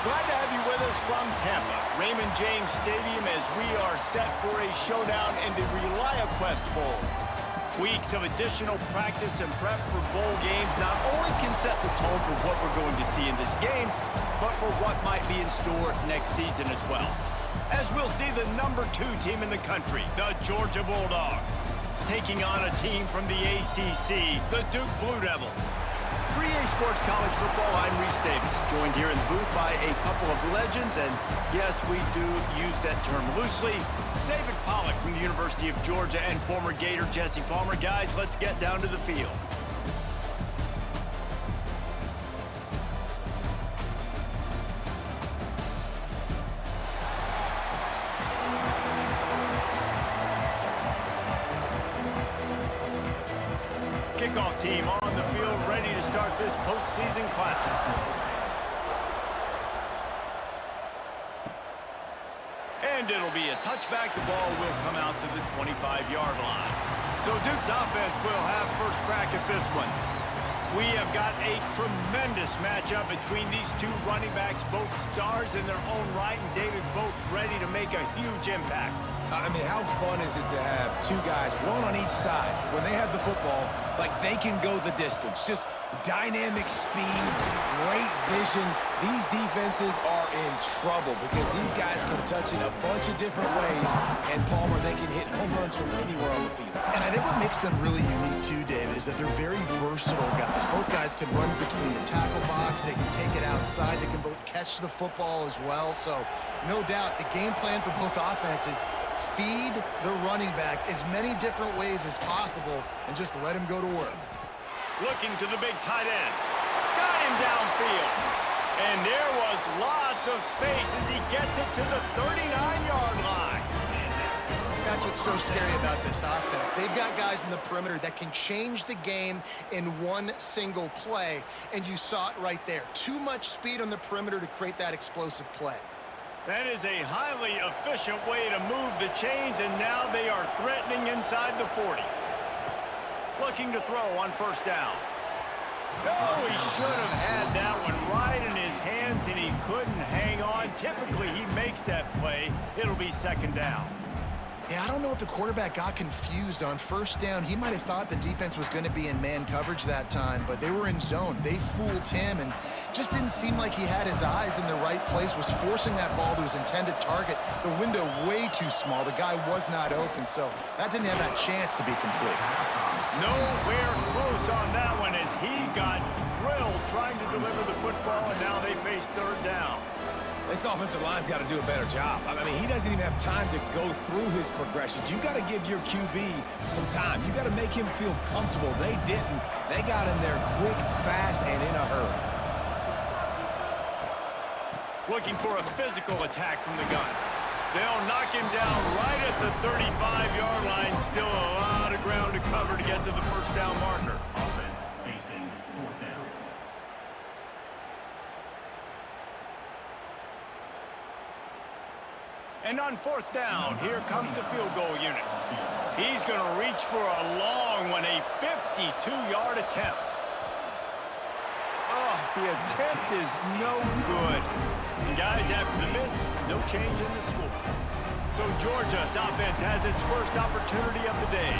Glad to have you with us from Tampa, Raymond James Stadium, as we are set for a showdown in the Reliaquest Bowl. Weeks of additional practice and prep for bowl games not only can set the tone for what we're going to see in this game, but for what might be in store next season as well. As we'll see the #2 team in the country, the Georgia Bulldogs, taking on a team from the ACC, the Duke Blue Devils. For EA Sports College Football, I'm Reese Davis, joined here in the booth by a couple of legends, and yes, we do use that term loosely. David Pollack from the University of Georgia and former Gator Jesse Palmer. Guys, let's get down to the field. Kickoff team on the field, ready to start this postseason classic. And it'll be a touchback. The ball will come out to the 25-yard line. So Duke's offense will have first crack at this one. We have got a tremendous matchup between these two running backs, both stars in their own right, and David, both ready to make a huge impact. I mean, how fun is it to have two guys, one on each side, when they have the football, like they can go the distance. Just dynamic speed, great vision. These defenses are in trouble because these guys can touch in a bunch of different ways, and Palmer, they can hit home runs from anywhere on the field. And I think what makes them really unique too, David, is that they're very versatile guys. Both guys can run between the tackle box, they can take it outside, they can both catch the football as well. So no doubt the game plan for both offenses, feed the running back as many different ways as possible and just let him go to work. Looking to the big tight end. Got him downfield. And there was lots of space as he gets it to the 39-yard line. That's what's so scary about this offense. They've got guys in the perimeter that can change the game in one single play, and you saw it right there. Too much speed on the perimeter to create that explosive play. That is a highly efficient way to move the chains, and now they are threatening inside the 40. Looking to throw on first down. Oh, he should have had that one right in his hands, and he couldn't hang on. Typically, he makes that play. It'll be second down. Yeah, I don't know if the quarterback got confused on first down. He might have thought the defense was going to be in man coverage that time, but they were in zone. They fooled him, and just didn't seem like he had his eyes in the right place, was forcing that ball to his intended target. The window way too small. The guy was not open, so that didn't have that chance to be complete. Nowhere close on that one as he got drilled trying to deliver the football, and now they face third down. This offensive line's got to do a better job. I mean, he doesn't even have time to go through his progressions. You got to give your QB some time. You got to make him feel comfortable. They didn't. They got in there quick, fast, and in a hurry. Looking for a physical attack from the gun. They'll knock him down right at the 35-yard line. Still a lot of ground to cover to get to the first down marker. Offense facing fourth down. And on fourth down, here comes the field goal unit. He's going to reach for a long one, a 52-yard attempt. Oh, the attempt is no good. And guys, after the miss, no change in the score. So Georgia's offense has its first opportunity of the day.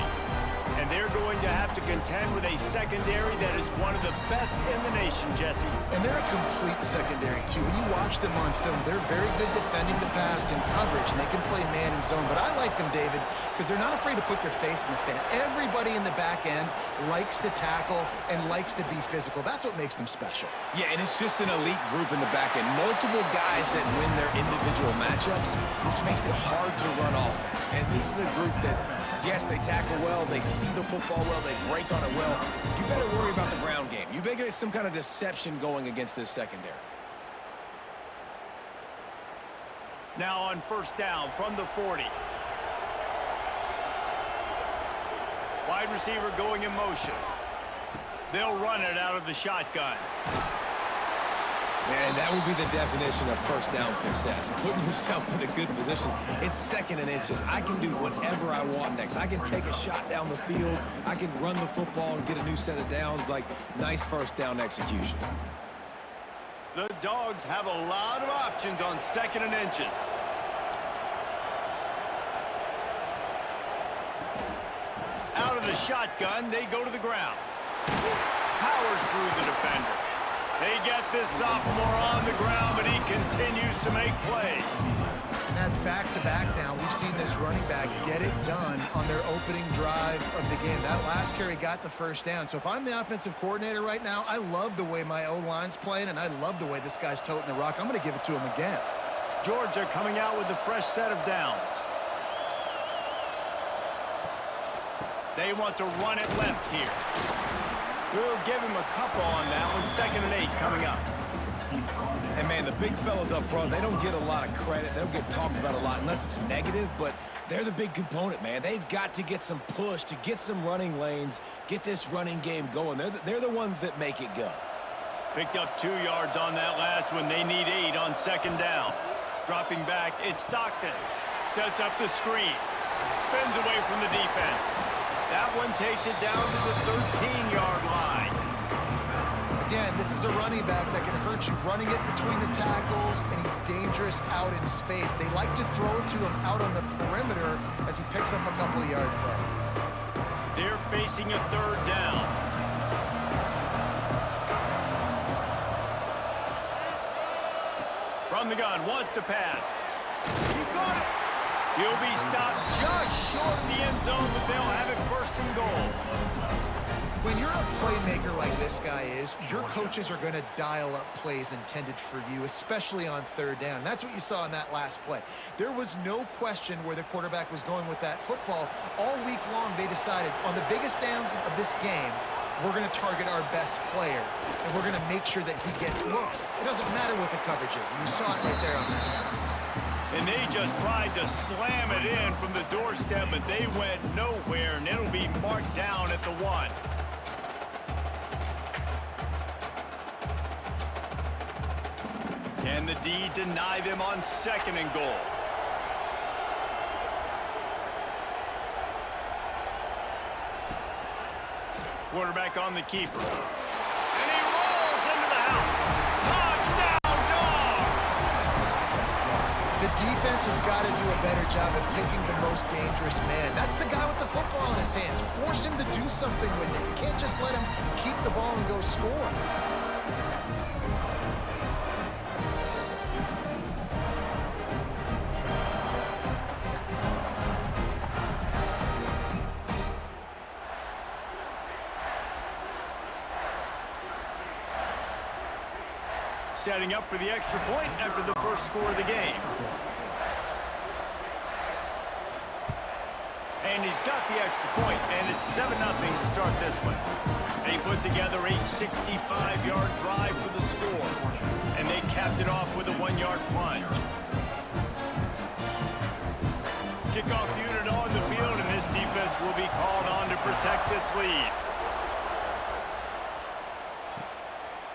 And they're going to have to contend with a secondary that is one of the best in the nation, Jesse. And they're a complete secondary, too. When you watch them on film, they're very good defending the pass in coverage, and they can play man and zone. But I like them, David, because they're not afraid to put their face in the fan. Everybody in the back end likes to tackle and likes to be physical. That's what makes them special. Yeah, and it's just an elite group in the back end. Multiple guys that win their individual matchups, which makes it hard to run offense. And this is a group that, yes, they tackle well, they see the football well, they break on it well. You better worry about the ground game. You better get some kind of deception going against this secondary. Now on first down from the 40. Wide receiver going in motion. They'll run it out of the shotgun. And that would be the definition of first down success. Putting yourself in a good position. It's second and inches. I can do whatever I want next. I can take a shot down the field. I can run the football and get a new set of downs. Like, nice first down execution. The Dogs have a lot of options on 2nd and inches. Out of the shotgun, they go to the ground. Powers through the defender. They get this sophomore on the ground, but he continues to make plays. And that's back-to-back now. We've seen this running back get it done on their opening drive of the game. That last carry got the first down. So if I'm the offensive coordinator right now, I love the way my O-line's playing, and I love the way this guy's toting the rock. I'm going to give it to him again. Georgia coming out with a fresh set of downs. They want to run it left here. We'll give him a couple on that one. 2nd and 8 coming up. And, man, the big fellas up front, they don't get a lot of credit. They don't get talked about a lot unless it's negative, but they're the big component, man. They've got to get some push, to get some running lanes, get this running game going. They're the ones that make it go. Picked up 2 yards on that last one. They need 8 on 2nd down. Dropping back, it's Stockton. Sets up the screen. Spins away from the defense. That one takes it down to the 13-yard line. Again, this is a running back that can hurt you running it between the tackles, and he's dangerous out in space. They like to throw it to him out on the perimeter as he picks up a couple of yards there. They're facing a 3rd down. From the gun, wants to pass. He got it. He'll be stopped just short of the end zone, but they'll have it 1st and goal. When you're a playmaker like this guy is, your coaches are going to dial up plays intended for you, especially on 3rd down. That's what you saw in that last play. There was no question where the quarterback was going with that football. All week long, they decided on the biggest downs of this game, we're going to target our best player, and we're going to make sure that he gets looks. It doesn't matter what the coverage is, and you saw it right there on that. And they just tried to slam it in from the doorstep, but they went nowhere, and it'll be marked down at the 1. Can the D deny them on 2nd and goal? Quarterback on the keeper. And he rolls into the house. Touchdown, Dogs! The defense has got to do a better job of taking the most dangerous man. That's the guy with the football in his hands. Force him to do something with it. You can't just let him keep the ball and go score. Setting up for the extra point after the first score of the game. And he's got the extra point, and it's 7-0 to start this one. They put together a 65-yard drive for the score, and they capped it off with a 1-yard plunge. Kickoff unit on the field, and this defense will be called on to protect this lead.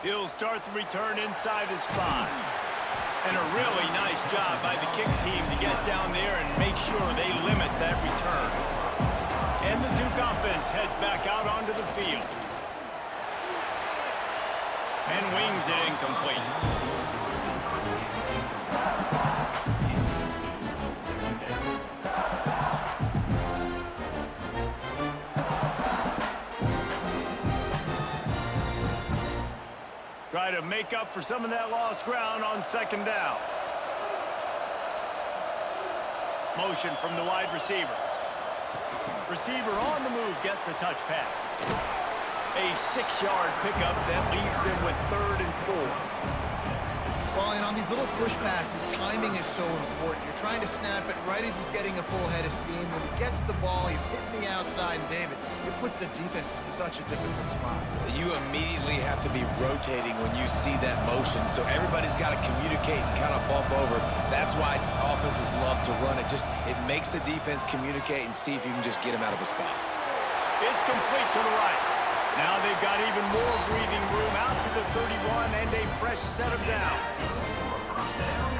He'll start the return inside his 5. And a really nice job by the kick team to get down there and make sure they limit that return. And the Duke offense heads back out onto the field. And wings it incomplete. Try to make up for some of that lost ground on 2nd down. Motion from the wide receiver. Receiver on the move gets the touch pass. A 6-yard pickup that leaves them with 3rd and 4. Well, and on these little push passes, timing is so important. You're trying to snap it right as he's getting a full head of steam. When he gets the ball, he's hitting the outside, and David, it puts the defense in such a difficult spot. You immediately have to be rotating when you see that motion, so everybody's got to communicate and kind of bump over. That's why offenses love to run it. It makes the defense communicate and see if you can just get him out of a spot. It's complete to the right. Now they've got even more breathing room out to the 31 and a fresh set of downs.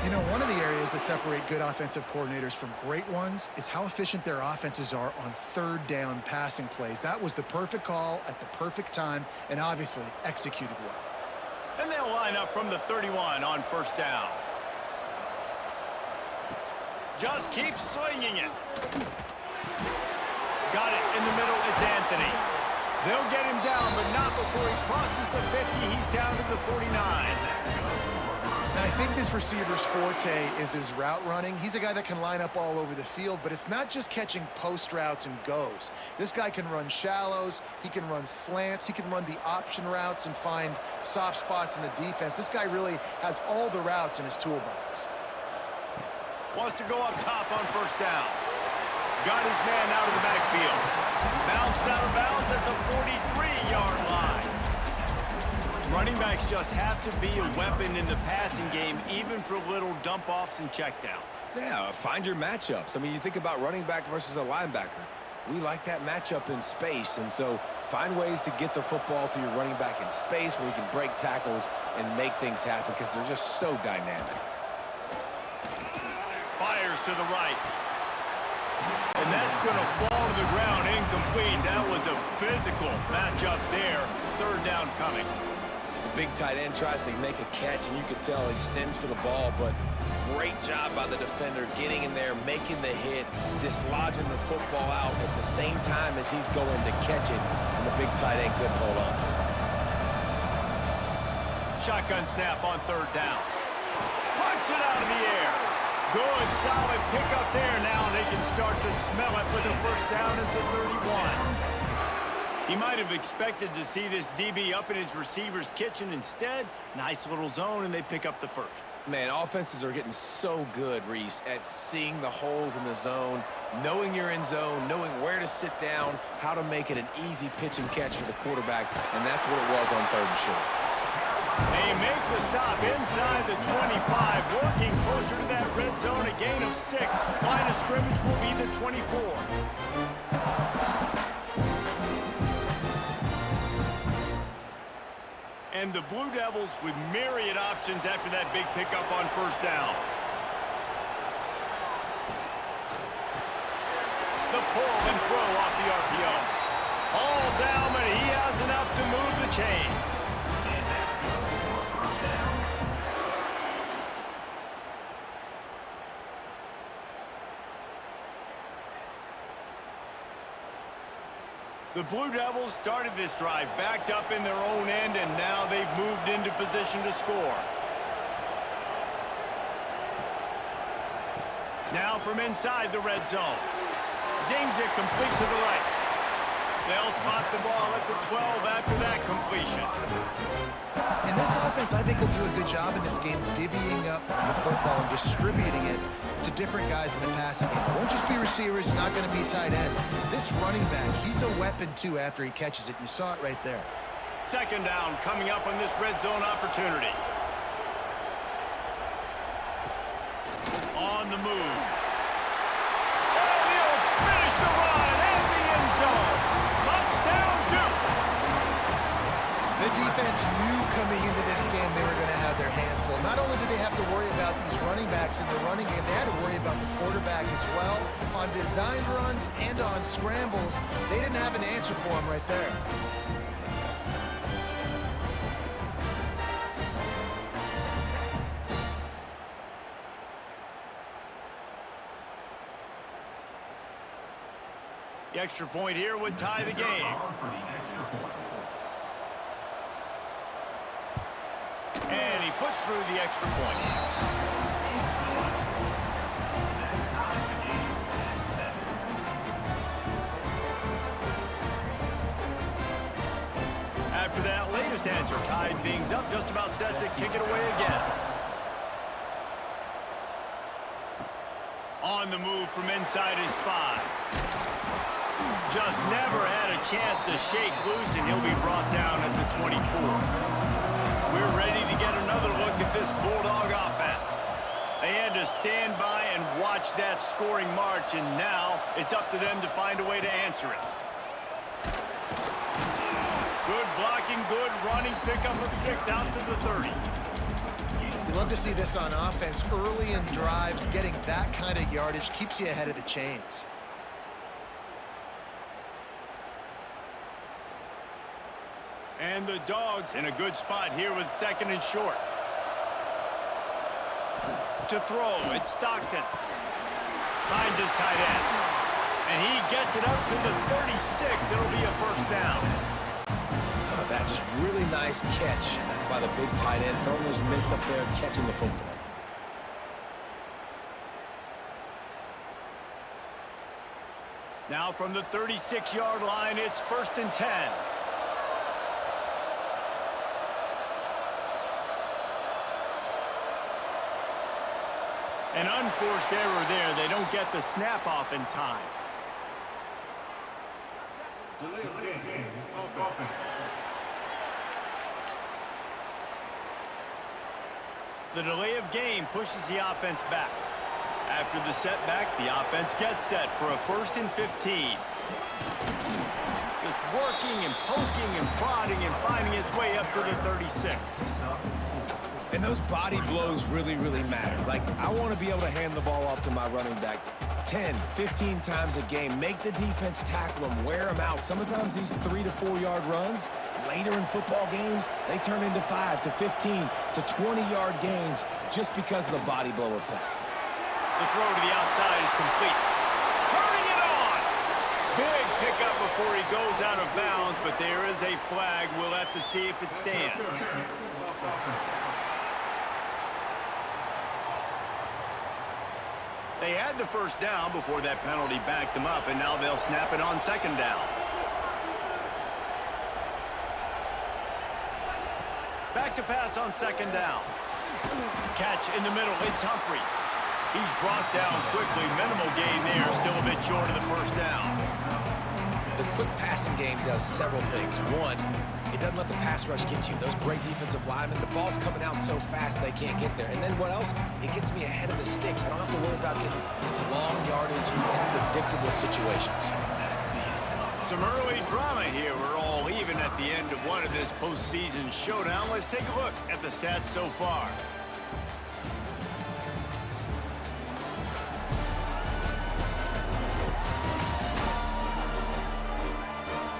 You know, one of the areas that separate good offensive coordinators from great ones is how efficient their offenses are on 3rd down passing plays. That was the perfect call at the perfect time and obviously executed well. And they'll line up from the 31 on first down. Just keep slinging it. Got it in the middle. It's Anthony. They'll get him down, but not before he crosses the 50. He's down to the 49. And I think this receiver's forte is his route running. He's a guy that can line up all over the field, but it's not just catching post routes and goes. This guy can run shallows, he can run slants, he can run the option routes and find soft spots in the defense. This guy really has all the routes in his toolbox. Wants to go up top on first down. Got his man out of the backfield. Bounced out of bounds at the 43-yard line. Running backs just have to be a weapon in the passing game, even for little dump-offs and checkdowns. Yeah, find your matchups. I mean, you think about running back versus a linebacker. We like that matchup in space, and so find ways to get the football to your running back in space where you can break tackles and make things happen because they're just so dynamic. Fires to the right. And that's going to fall to the ground incomplete. That was a physical matchup there. Third down coming. The big tight end tries to make a catch, and you can tell he extends for the ball, but great job by the defender getting in there, making the hit, dislodging the football out at the same time as he's going to catch it, and the big tight end couldn't hold on to it. Shotgun snap on third down. Punch it out of the air. Good, solid pickup there. Now they can start to smell it with a first down at the 31. He might have expected to see this DB up in his receiver's kitchen. Instead, nice little zone, and they pick up the first. Man, offenses are getting so good, Reese, at seeing the holes in the zone, knowing you're in zone, knowing where to sit down, how to make it an easy pitch and catch for the quarterback, and that's what it was on third and short. They make the stop inside the 25, working closer to that red zone, a gain of 6. Line of scrimmage will be the 24. And the Blue Devils with myriad options after that big pickup on first down. The pull and throw off the RPO. All down, but he has enough to move the chains. The Blue Devils started this drive backed up in their own end, and now they've moved into position to score. Now from inside the red zone. Zings it complete to the right. They'll spot the ball at the 12 after that completion. And this offense, I think, will do a good job in this game divvying up the football and distributing it to different guys in the passing game. It won't just be receivers. It's not going to be tight ends. This running back, he's a weapon, too, after he catches it. You saw it right there. Second down coming up on this red zone opportunity. On the move. And he'll finish the run in the end zone. Touchdown, Duke. The defense knew coming into this game they were going to have their hands full. Not only did they have to worry about these running backs in the running game, they had to worry about the quarterback as well. On designed runs and on scrambles, they didn't have an answer for him right there. The extra point here would tie the game. And he puts through the extra point. After that latest answer tied things up, just about set to kick it away again. On the move from inside his 5. Just never had a chance to shake loose, and he'll be brought down at the 24. We're ready to get another look at this Bulldog offense. They had to stand by and watch that scoring march, and now it's up to them to find a way to answer it. Good blocking, good running, pickup of 6 out to the 30. You love to see this on offense. Early in drives, getting that kind of yardage keeps you ahead of the chains. And the Dogs in a good spot here with 2nd and short. To throw, it's Stockton. Finds his tight end. And he gets it up to the 36. It'll be a first down. How about that? Just really nice catch by the big tight end. Throwing those mitts up there and catching the football. Now from the 36-yard line, it's 1st and 10. An unforced error there. They don't get the snap off in time. Delay of game. Offense. The delay of game pushes the offense back. After the setback, the offense gets set for a 1st and 15. Just working and poking and prodding and finding his way up to the 36. And those body blows really, really matter. Like, I want to be able to hand the ball off to my running back 10, 15 times a game. Make the defense tackle them, wear them out. Sometimes these 3 to 4 yard runs, later in football games, they turn into 5 to 15 to 20-yard gains just because of the body blow effect. The throw to the outside is complete. Turning it on! Big pickup before he goes out of bounds, but there is a flag. We'll have to see if it stands. They had the first down before that penalty backed them up, and now they'll snap it on 2nd down. Back to pass on 2nd down. Catch in the middle, it's Humphries. He's brought down quickly. Minimal gain there, still a bit short of the first down. The quick passing game does several things. One, it doesn't let the pass rush get you. Those great defensive linemen, the ball's coming out so fast they can't get there. And then what else? It gets me ahead of the sticks. I don't have to worry about getting long yardage in predictable situations. Some early drama here. We're all even at the end of one of this postseason showdown. Let's take a look at the stats so far.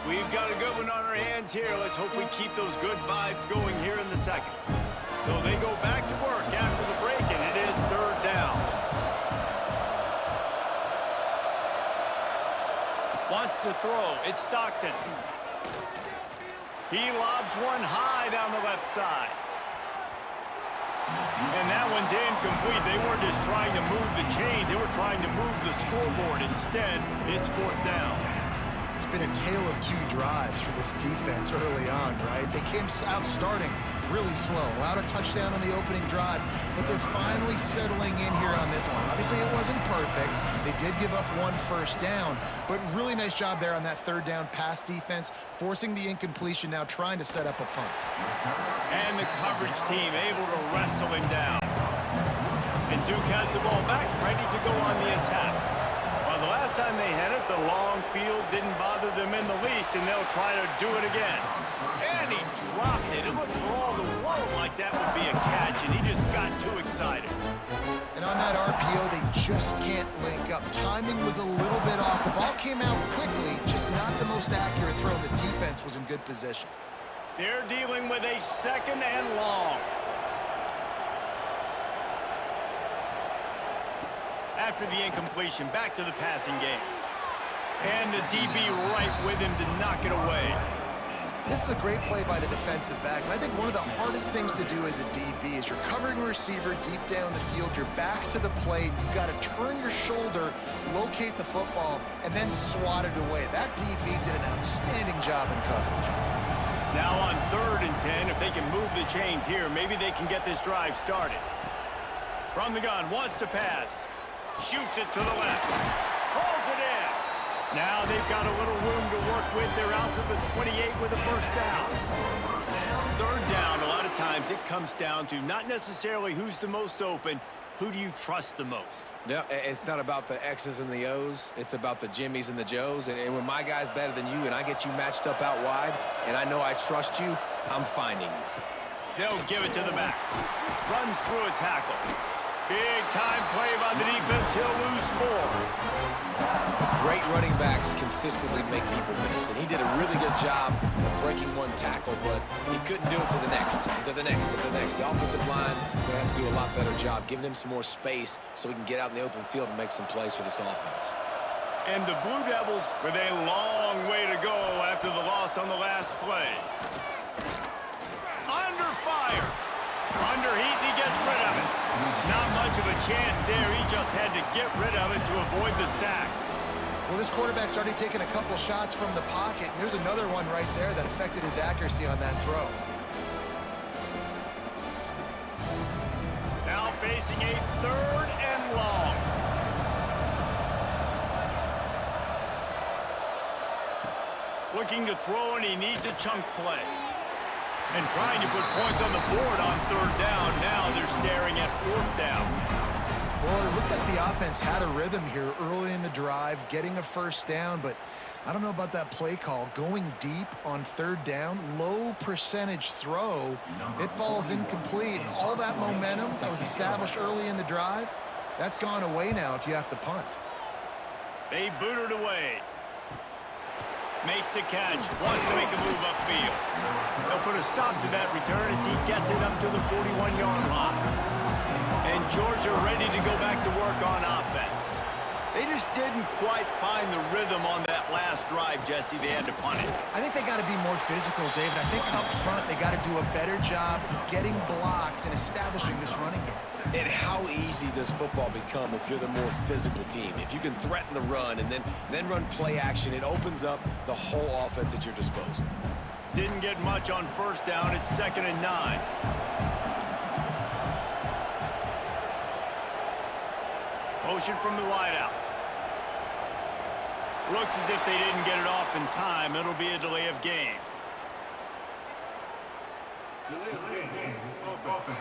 We've got a good one on our hands here. Let's hope we keep those good vibes going here in the second. So they go back to work after the break, and it is 3rd down. Wants to throw. It's Stockton. He lobs one high down the left side. And that one's incomplete. They weren't just trying to move the chains. They were trying to move the scoreboard. Instead, it's 4th down. It's been a tale of 2 drives for this defense early on, right? They came out starting really slow, allowed a touchdown on the opening drive, but they're finally settling in here on this one. Obviously, it wasn't perfect. They did give up 1 first down, but really nice job there on that 3rd down pass defense, forcing the incompletion, now trying to set up a punt. And the coverage team able to wrestle him down. And Duke has the ball back, ready to go on the attack. Well, the last time they had it, the long field didn't bother them in the least, and they'll try to do it again. And he dropped it. It looked for all the world like that would be a catch, and he just got too excited. And on that RPO, they just can't link up. Timing was a little bit off. The ball came out quickly, just not the most accurate throw. The defense was in good position. They're dealing with a 2nd and long. After the incompletion, back to the passing game. And the DB right with him to knock it away. This is a great play by the defensive back, and I think one of the hardest things to do as a DB is you're covering a receiver deep down the field, your back's to the plate, you've got to turn your shoulder, locate the football, and then swat it away. That DB did an outstanding job in coverage. Now on 3rd and 10, if they can move the chains here, maybe they can get this drive started. From the gun, wants to pass. Shoots it to the left. Pulls it in. Now they've got a little room to work with. They're out to the 28 with a first down. 3rd down, a lot of times it comes down to not necessarily who's the most open, who do you trust the most? Yeah, it's not about the X's and the O's. It's about the Jimmies and the Joes. And when my guy's better than you and I get you matched up out wide and I know I trust you, I'm finding you. They'll give it to the back. Runs through a tackle. Big time play by the defense. He'll lose 4. Great running backs consistently make people miss, and he did a really good job of breaking one tackle, but he couldn't do it to the next, and to the next, and to the next. The offensive line going to have to do a lot better job giving him some more space so he can get out in the open field and make some plays for this offense. And the Blue Devils with a long way to go after the loss on the last play. Under fire. Under heat, and he gets rid of it. Not much of a chance there. He just had to get rid of it to avoid the sack. Well, this quarterback started taking a couple shots from the pocket. And there's another one right there that affected his accuracy on that throw. Now facing a 3rd and long. Looking to throw, and he needs a chunk play. And trying to put points on the board on 3rd down. Now they're staring at 4th down. Well, it looked like the offense had a rhythm here early in the drive, getting a 1st down, but I don't know about that play call. Going deep on 3rd down, low percentage throw, it falls incomplete. And all that momentum that was established early in the drive, that's gone away now if you have to punt. They boot it away. Makes the catch, wants to make a move upfield. They'll put a stop to that return as he gets it up to the 41-yard line. And Georgia ready to go back to work on offense. They just didn't quite find the rhythm on that last drive, Jesse. They had to punt it. I think they got to be more physical, David. I think up front they got to do a better job getting blocks and establishing this running game. And how easy does football become if you're the more physical team? If you can threaten the run and then run play action, it opens up the whole offense at your disposal. Didn't get much on 1st down. It's 2nd and 9. Motion from the wideout. Looks as if they didn't get it off in time. It'll be a delay of game. Delay of game. Offense.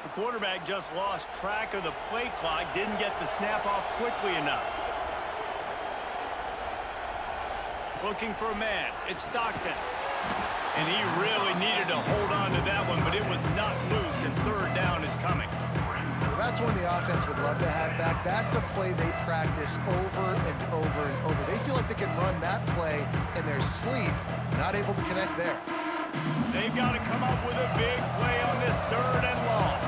The quarterback just lost track of the play clock, didn't get the snap off quickly enough. Looking for a man. It's Stockton. And he really needed to hold on to that one, but it was not loose, and 3rd down is coming. Well, that's one the offense would love to have back. That's a play they practice over and over and over. They feel like they can run that play in their sleep, not able to connect there. They've got to come up with a big play on this 3rd and long.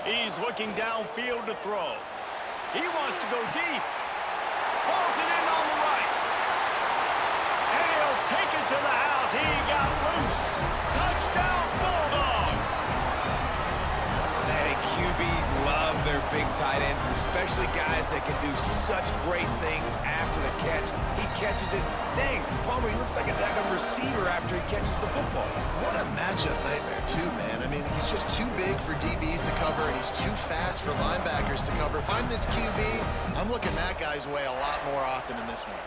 He's looking downfield to throw. He wants to go deep. Pulls it in on the right. And he'll take it to the house. He got loose. Touchdown, Bulldogs. Man, QBs love their big tight ends, and especially guys that can do such great things after the catch. He catches it. Dang, Palmer, he looks like a daggone receiver after he catches the football. What a matchup nightmare, too, man. I mean, he's just too big for DBs to cover, and he's too fast for linebackers to cover. If I'm this QB, I'm looking that guy's way a lot more often than this one.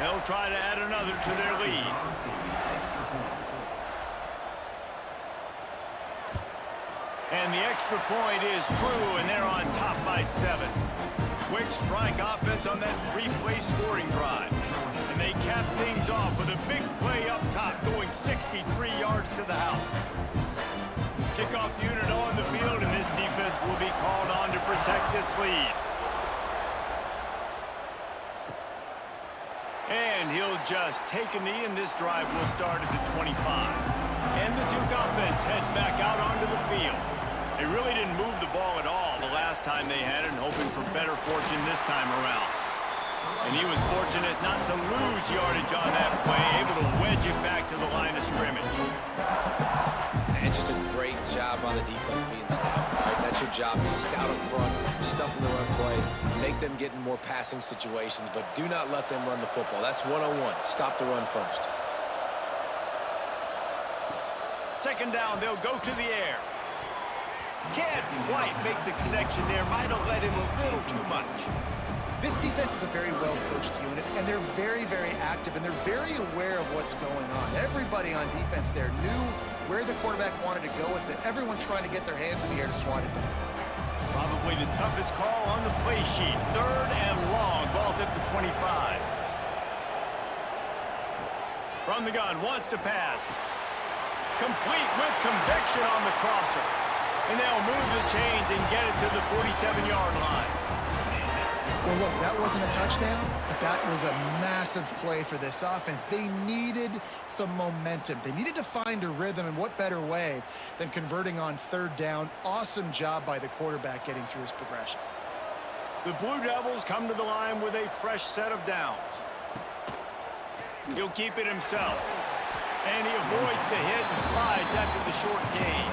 They'll try to add another to their lead. And the extra point is true, and they're on top by 7. Quick strike offense on that replay scoring drive. And they cap things off with a big play up top, going 63 yards to the house. Kickoff unit on the field, and this defense will be called on to protect this lead. And he'll just take a knee, and this drive will start at the 25. And the Duke offense heads back out onto the field. They really didn't move the ball at all the last time they had it, and hoping for better fortune this time around. And he was fortunate not to lose yardage on that play, able to wedge it back to the line of scrimmage. And just a great job on the defense being stout. Right? That's your job. Be stout up front, stuff in the run play, make them get in more passing situations, but do not let them run the football. That's 101. Stop the run first. 2nd down, they'll go to the air. Can't quite make the connection there. Might have let him a little too much. This defense is a very well-coached unit, and they're very, very active, and they're very aware of what's going on. Everybody on defense there knew where the quarterback wanted to go with it. Everyone trying to get their hands in the air to swat it down. Probably the toughest call on the play sheet. 3rd and long. Ball's at the 25. From the gun, wants to pass. Complete with conviction on the crosser. And they'll move the chains and get it to the 47-yard line. Well, look, that wasn't a touchdown, but that was a massive play for this offense. They needed some momentum. They needed to find a rhythm, and what better way than converting on 3rd down. Awesome job by the quarterback getting through his progression. The Blue Devils come to the line with a fresh set of downs. He'll keep it himself. And he avoids the hit and slides after the short gain.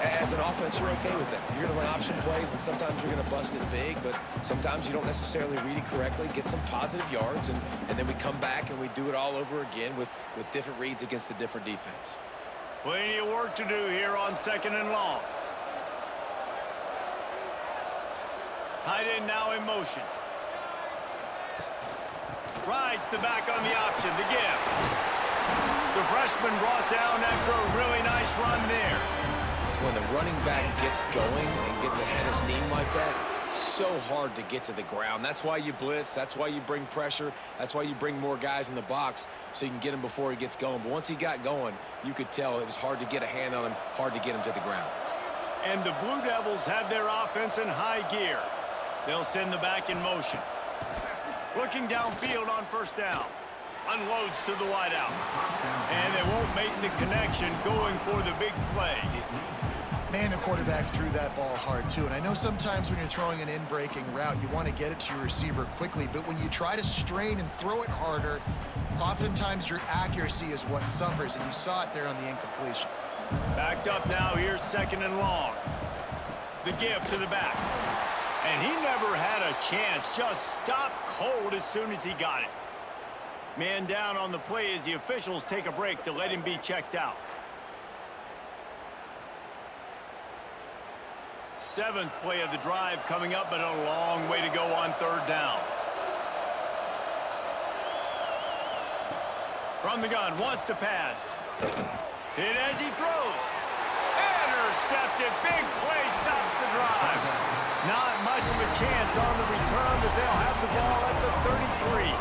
As an offense, you're okay with that. You're going to run option plays, and sometimes you're going to bust it big, but sometimes you don't necessarily read it correctly, get some positive yards, and then we come back and we do it all over again with different reads against the different defense. Plenty of work to do here on 2nd and long. Tight end now in motion. Rides the back on the option, the give. The freshman brought down after a really nice run there. When the running back gets going and gets ahead of steam like that, so hard to get to the ground. That's why you blitz. That's why you bring pressure. That's why you bring more guys in the box so you can get him before he gets going. But once he got going, you could tell it was hard to get a hand on him, hard to get him to the ground. And the Blue Devils have their offense in high gear. They'll send the back in motion. Looking downfield on 1st down. Unloads to the wideout. And they won't make the connection going for the big play. Man, the quarterback threw that ball hard, too. And I know sometimes when you're throwing an in-breaking route, you want to get it to your receiver quickly. But when you try to strain and throw it harder, oftentimes your accuracy is what suffers. And you saw it there on the incompletion. Backed up now. Here's 2nd and long. The give to the back. And he never had a chance. Just stopped cold as soon as he got it. Man down on the play as the officials take a break to let him be checked out. 7th play of the drive coming up, but a long way to go on 3rd down. From the gun, wants to pass. Hit as he throws. Intercepted. Big play stops the drive. Not much of a chance on the return, but they'll have the ball at the 33.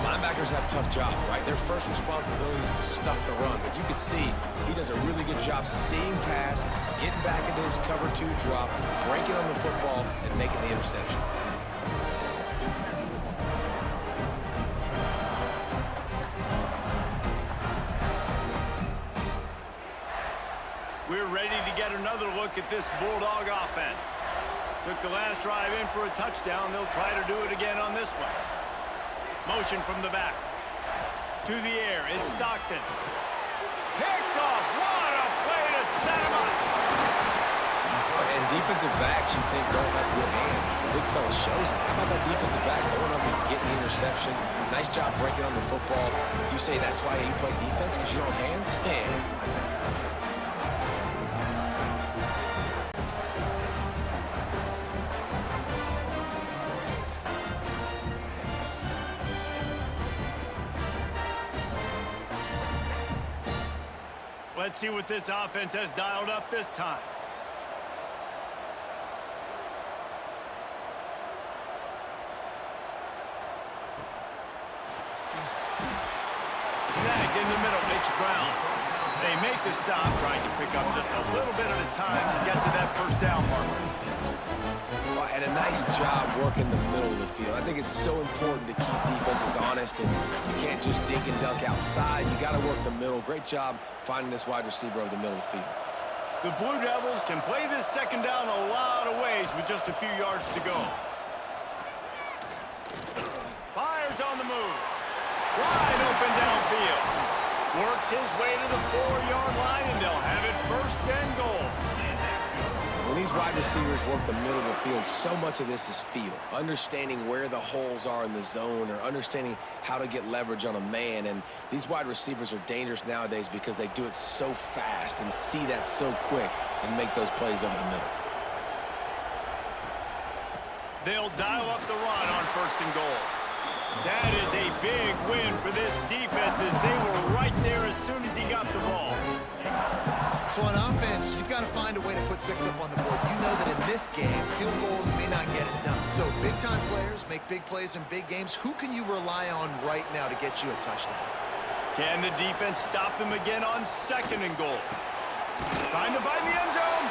Linebackers have a tough job, right? Their first responsibility is to stuff the run, but you can see he does a really good job seeing pass, getting back into his cover 2 drop, breaking on the football, and making the interception. We're ready to get another look at this Bulldog offense. Took the last drive in for a touchdown. They'll try to do it again on this one. Motion from the back. To the air, it's Stockton. Picked off. What a play to set him up. And defensive backs you think don't have good hands. The big fella shows it. How about that defensive back going up and getting the interception? Nice job breaking on the football. You say that's why you play defense, because you don't have hands? Man, Let's see what this offense has dialed up this time. Snagged in the middle, H. Brown. They make the stop, trying to pick up just a little bit at a time to get to that 1st down marker. well, and a nice job working the middle of the field. I think it's so important to keep defenses honest, and you can't just dink and dunk outside. You got to work the middle. Great job finding this wide receiver over the middle of the field. The Blue Devils can play this 2nd down a lot of ways with just a few yards to go. Fires on the move. Wide open downfield. Works his way to the 4-yard line, and they'll have it 1st and goal. When these wide receivers work the middle of the field, so much of this is feel. Understanding where the holes are in the zone, or understanding how to get leverage on a man. And these wide receivers are dangerous nowadays because they do it so fast and see that so quick and make those plays over the middle. They'll dial up the run on 1st and goal. That is a big win for this defense, as they were right there as soon as he got the ball. So on offense, you've got to find a way to put 6 up on the board. You know that in this game, field goals may not get it done. So big-time players make big plays in big games. Who can you rely on right now to get you a touchdown? Can the defense stop them again on 2nd and goal? Trying to find the end zone.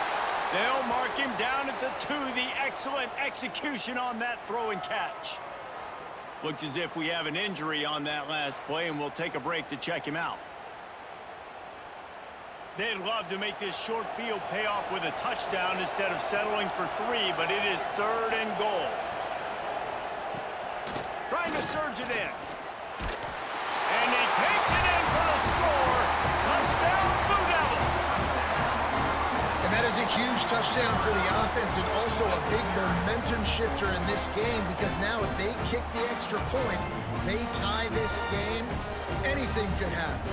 They'll mark him down at the 2. The excellent execution on that throw and catch. Looks as if we have an injury on that last play, and we'll take a break to check him out. They'd love to make this short field pay off with a touchdown instead of settling for 3, but it is 3rd and goal. Trying to surge it in. And he takes it in for the score. Touchdown, Blue Devils. And that is a huge touchdown for the offense and also a big momentum shifter in this game, because now if they kick the extra point, they tie this game, anything could happen.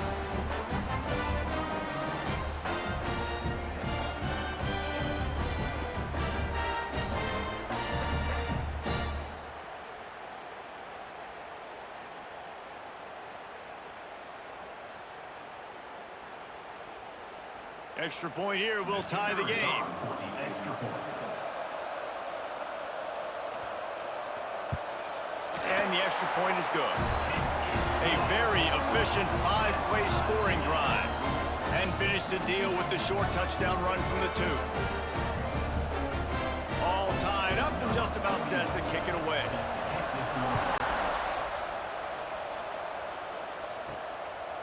Extra point here will tie the game. And the extra point is good. A very efficient 5-play scoring drive. And finish the deal with the short touchdown run from the 2. All tied up and just about set to kick it away.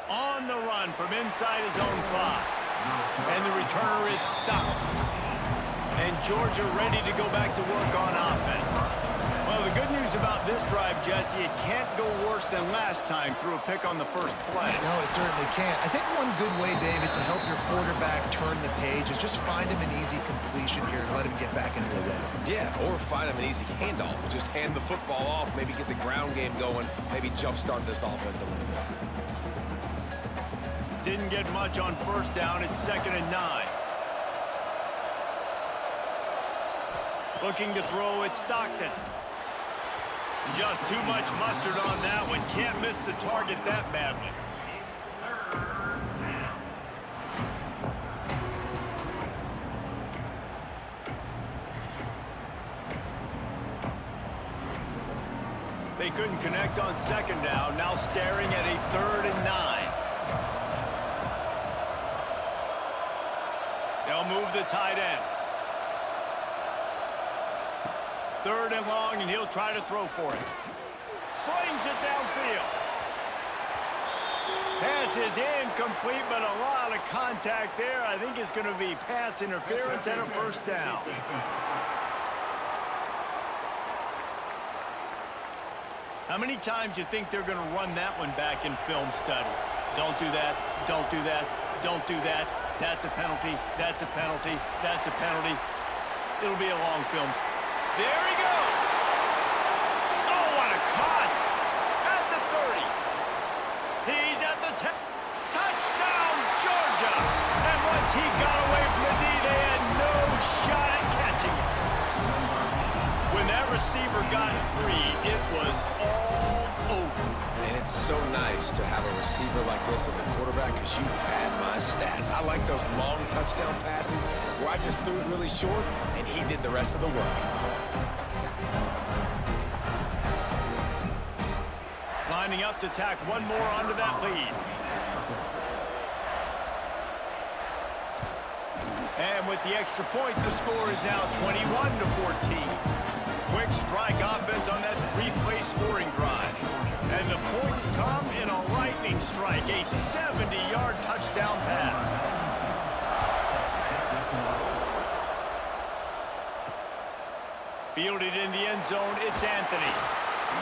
On the run from inside his own 5. And the returner is stopped. And Georgia ready to go back to work on offense. Well, the good news about this drive, Jesse, it can't go worse than last time through a pick on the first play. No, it certainly can't. I think one good way, David, to help your quarterback turn the page is just find him an easy completion here and let him get back into a rhythm. Yeah, or find him an easy handoff. Just hand the football off, maybe get the ground game going, maybe jumpstart this offense a little bit. Didn't get much on 1st down. It's 2nd and 9. Looking to throw at Stockton. Just too much mustard on that one. Can't miss the target that badly. They couldn't connect on 2nd down. Now staring at a 3rd and 9. They'll move the tight end. 3rd and long, and he'll try to throw for it. Slings it downfield. Pass is incomplete, but a lot of contact there. I think it's going to be pass interference and a 1st down. How many times do you think they're going to run that one back in film study? Don't do that. Don't do that. Don't do that. That's a penalty. That's a penalty. That's a penalty. It'll be a long film. There he goes. Oh, what a cut. At the 30. He's at the 10. Touchdown, Georgia. And once he got away from the D, they had no shot at catching it. When that receiver got free, it was all over. And it's so nice to have a receiver like this as a quarterback, because you pad my stats. I like those long touchdown passes where I just threw it really short and he did the rest of the work. Lining up to tack one more onto that lead. And with the extra point, the score is now 21-14. Quick strike offense on that 3-play scoring drive. And the points come in a lightning strike, a 70-yard touchdown pass. Fielded in the end zone, it's Anthony.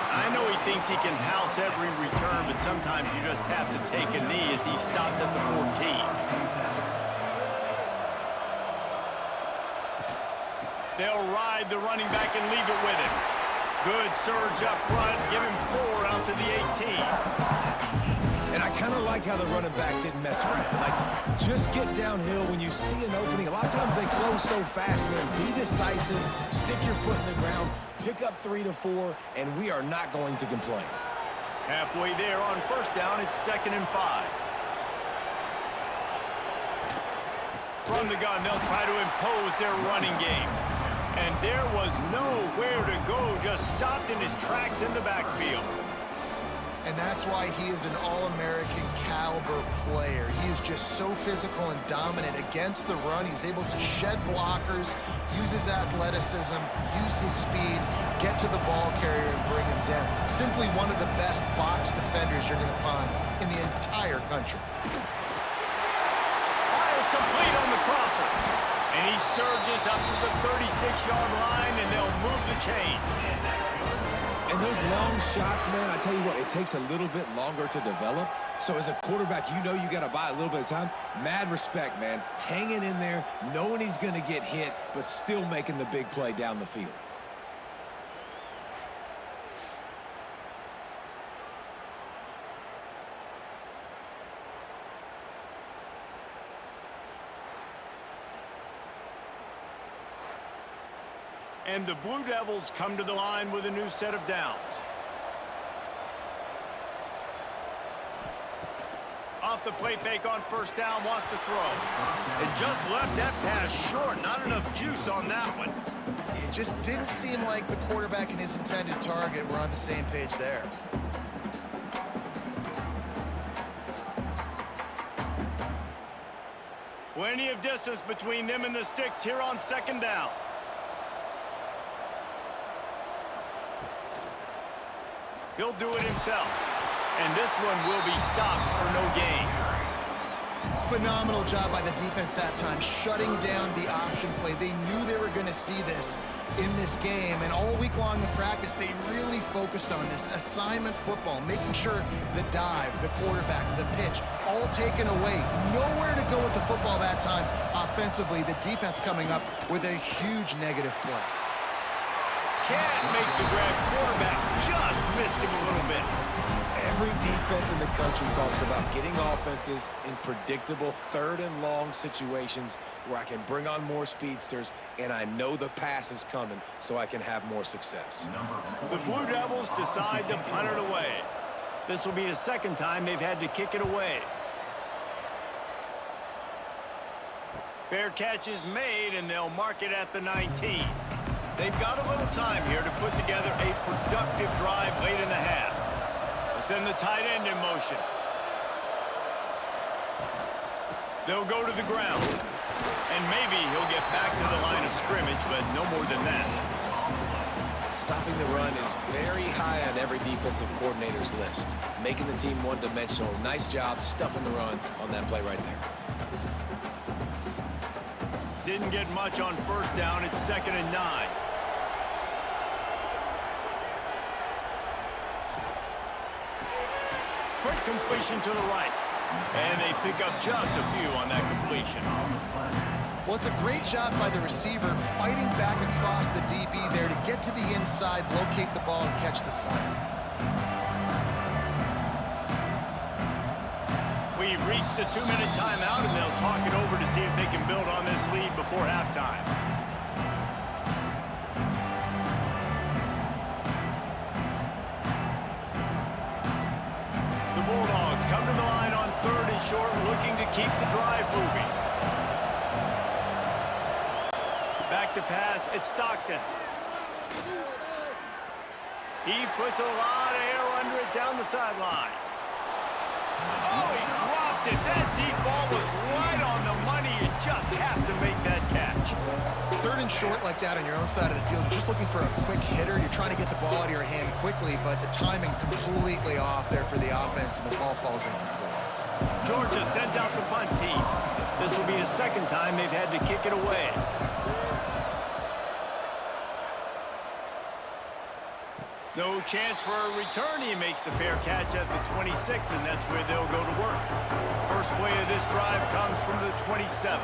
I know he thinks he can house every return, but sometimes you just have to take a knee as he stopped at the 14. They'll ride the running back and leave it with him. Good surge up front, give him 4 out to the 18. And I kind of like how the running back didn't mess around. Like, just get downhill when you see an opening. A lot of times they close so fast, man. Be decisive, stick your foot in the ground, pick up 3 to 4, and we are not going to complain. Halfway there on 1st down, it's 2nd and 5. From the gun, they'll try to impose their running game. And there was nowhere to go, just stopped in his tracks in the backfield. And that's why he is an All-American caliber player. He is just so physical and dominant against the run. He's able to shed blockers, use his athleticism, use his speed, get to the ball carrier and bring him down. Simply one of the best box defenders you're going to find in the entire country. Fires complete on the crosser. And he surges up to the 36-yard line, and they'll move the chain. And those long shots, man, I tell you what, it takes a little bit longer to develop. So as a quarterback, you know you got to buy a little bit of time. Mad respect, man. Hanging in there, knowing he's going to get hit, but still making the big play down the field. And the Blue Devils come to the line with a new set of downs. Off the play fake on first down, wants to throw. It just left that pass short. Not enough juice on that one. Just didn't seem like the quarterback and his intended target were on the same page there. Plenty of distance between them and the sticks here on second down. He'll do it himself. And this one will be stopped for no gain. Phenomenal job by the defense that time, shutting down the option play. They knew they were going to see this in this game, and all week long in practice, they really focused on this assignment football, making sure the dive, the quarterback, the pitch, all taken away. Nowhere to go with the football that time offensively. The defense coming up with a huge negative play. Can't make the grab. Quarterback just missed him a little bit. Every defense in the country talks about getting offenses in predictable third and long situations where I can bring on more speedsters and I know the pass is coming so I can have more success. The Blue Devils decide to punt it away. This will be the second time they've had to kick it away. Fair catch is made, and they'll mark it at the 19. They've got a little time here to put together a productive drive late in the half. Send the tight end in motion. They'll go to the ground. And maybe he'll get back to the line of scrimmage, but no more than that. Stopping the run is very high on every defensive coordinator's list. Making the team one-dimensional. Nice job stuffing the run on that play right there. Didn't get much on first down. It's 2nd and 9. Quick completion to the right. And they pick up just a few on that completion. Well, it's a great job by the receiver fighting back across the DB there to get to the inside, locate the ball, and catch the slam. We've reached the 2-minute timeout, and they'll talk it over to see if they can build on this lead before halftime. The Bulldogs come to the line on 3rd and short, looking to keep the drive moving. Back to pass, it's Stockton. He puts a lot of air under it down the sideline. Oh, he dropped it. That deep ball was right on the money. You just have to make that catch. 3rd and short like that on your own side of the field. You're just looking for a quick hitter. You're trying to get the ball out of your hand quickly, but the timing completely off there for the offense, and the ball falls incomplete. Georgia sends out the punt team. This will be the second time they've had to kick it away. No chance for a return. He makes the fair catch at the 26, and that's where they'll go to work. First play of this drive comes from the 27.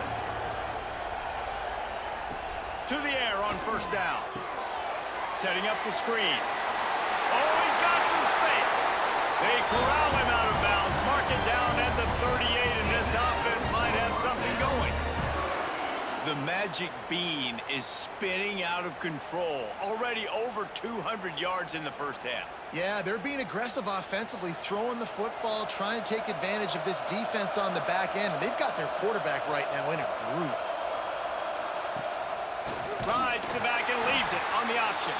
To the air on first down. Setting up the screen. Oh, he's got some space. They corral him out of bounds. Mark it down at the 38, and this offense might have something going. The magic bean is spinning out of control. Already over 200 yards in the first half. Yeah, they're being aggressive offensively, throwing the football, trying to take advantage of this defense on the back end. And they've got their quarterback right now in a groove. Rides the back and leaves it on the option.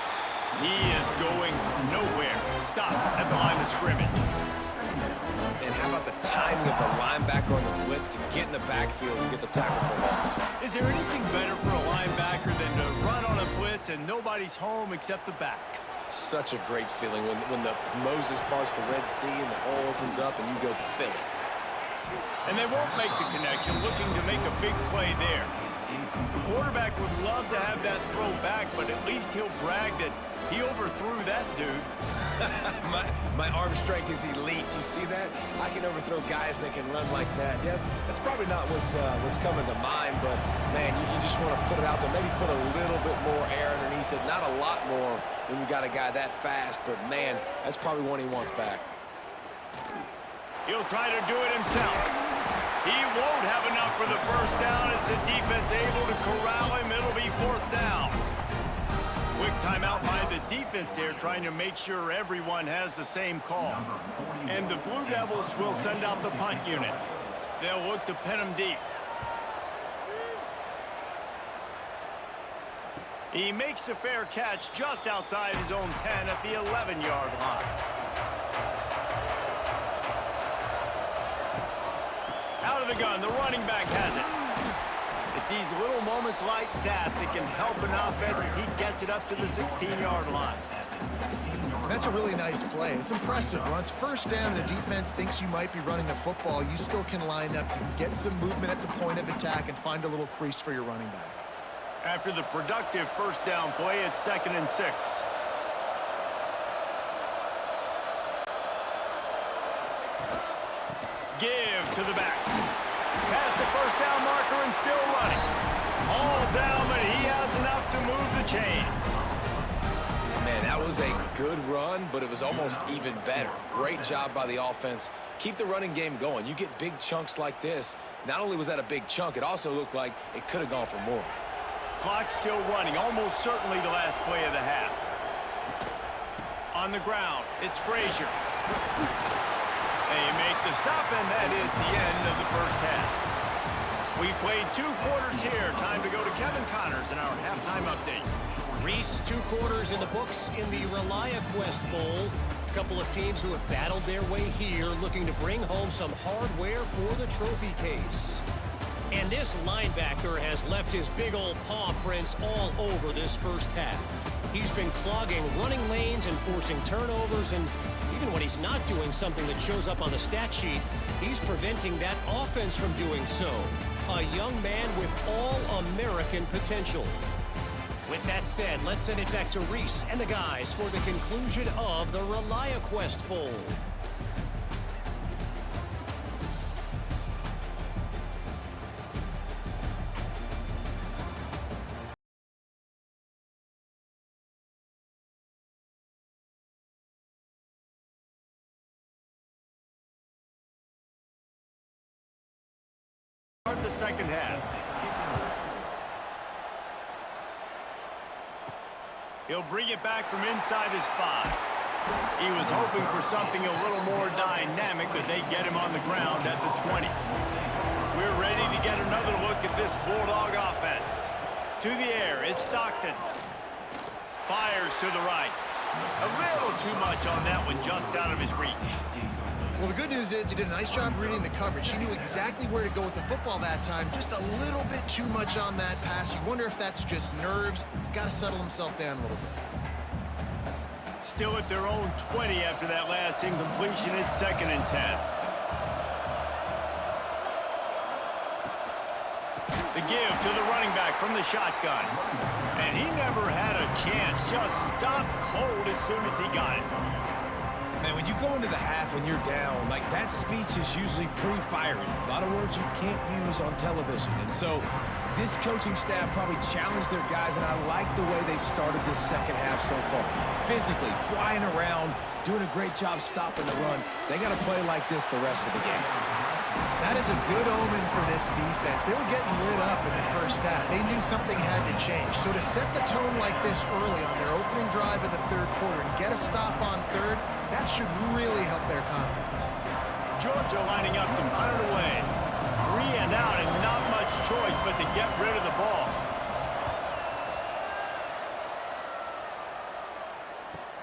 He is going nowhere. Stop at the line of scrimmage. And how about the timing of the linebacker on the blitz to get in the backfield and get the tackle for loss? Is there anything better for a linebacker than to run on a blitz and nobody's home except the back? Such a great feeling when the Moses parts the Red Sea and the hole opens up and you go fill it. And they won't make the connection, looking to make a big play there. The quarterback would love to have that throw back, but at least he'll brag that he overthrew that dude. my arm strength is elite. You see that? I can overthrow guys that can run like that. Yeah, that's probably not what's coming to mind, but man, you just want to put it out there. Maybe put a little bit more air underneath it. Not a lot more when you got a guy that fast, but man, that's probably one he wants back. He'll try to do it himself. He won't have enough for the first down as the defense able to corral him. It'll be 4th down. Quick timeout by the defense there, trying to make sure everyone has the same call. And the Blue Devils will send out the punt unit. They'll look to pin him deep. He makes the fair catch just outside his own 10 at the 11-yard line. Out of the gun, the running back has it. It's these little moments like that that can help an offense as he gets it up to the 16-yard line. That's a really nice play. It's impressive. Once first down, the defense thinks you might be running the football. You still can line up, you can get some movement at the point of attack, and find a little crease for your running back. After the productive first down play, it's 2nd and 6. Give to the back. Past the first down marker and still running. All down, but he has enough to move the chains. Man, that was a good run, but it was almost even better. Great job by the offense. Keep the running game going. You get big chunks like this. Not only was that a big chunk, it also looked like it could have gone for more. Clock still running, almost certainly the last play of the half. On the ground, it's Frazier. They make the stop, and that is the end of the first half. We've played 2 quarters here. Time to go to Kevin Connors in our halftime update. Reese, 2 quarters in the books in the Reliaquest Bowl. A couple of teams who have battled their way here, looking to bring home some hardware for the trophy case. And this linebacker has left his big old paw prints all over this first half. He's been clogging running lanes and forcing turnovers, and even when he's not doing something that shows up on the stat sheet, he's preventing that offense from doing so. A young man with all-American potential. With that said, let's send it back to Reese and the guys for the conclusion of the Reliaquest Bowl. Start the second half. He'll bring it back from inside his 5. He was hoping for something a little more dynamic, but they get him on the ground at the 20. We're ready to get another look at this Bulldog offense. To the air, it's Stockton. Fires to the right. A little too much on that one, just out of his reach. Well, the good news is he did a nice job reading the coverage. He knew exactly where to go with the football that time. Just a little bit too much on that pass. You wonder if that's just nerves. He's got to settle himself down a little bit. Still at their own 20 after that last incompletion. It's 2nd and 10. The give to the running back from the shotgun. And he never had a chance. Just stopped cold as soon as he got it. Man, when you go into the half and you're down, like that speech is usually pre-firing. A lot of words you can't use on television. And so this coaching staff probably challenged their guys, and I like the way they started this second half so far. Physically, flying around, doing a great job stopping the run. They got to play like this the rest of the game. That is a good omen for this defense. They were getting lit up in the first half. They knew something had to change. So to set the tone like this early on their opening drive of the third quarter and get a stop on third, that should really help their confidence. Georgia lining up to punt it away. 3 and out and not much choice but to get rid of the ball.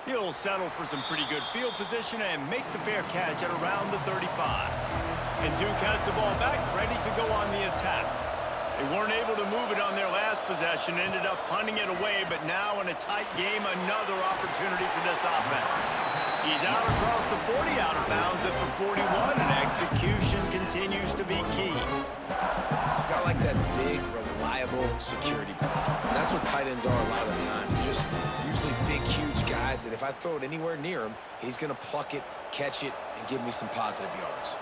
He'll settle for some pretty good field position and make the fair catch at around the 35. And Duke has the ball back, ready to go on the attack. They weren't able to move it on their last possession, ended up punting it away, but now in a tight game, another opportunity for this offense. He's out across the 40, out of bounds at the 41, and execution continues to be key. Got like that big, reliable security blanket. And that's what tight ends are a lot of the times. They're just usually big, huge guys that if I throw it anywhere near him, he's going to pluck it, catch it, and give me some positive yards.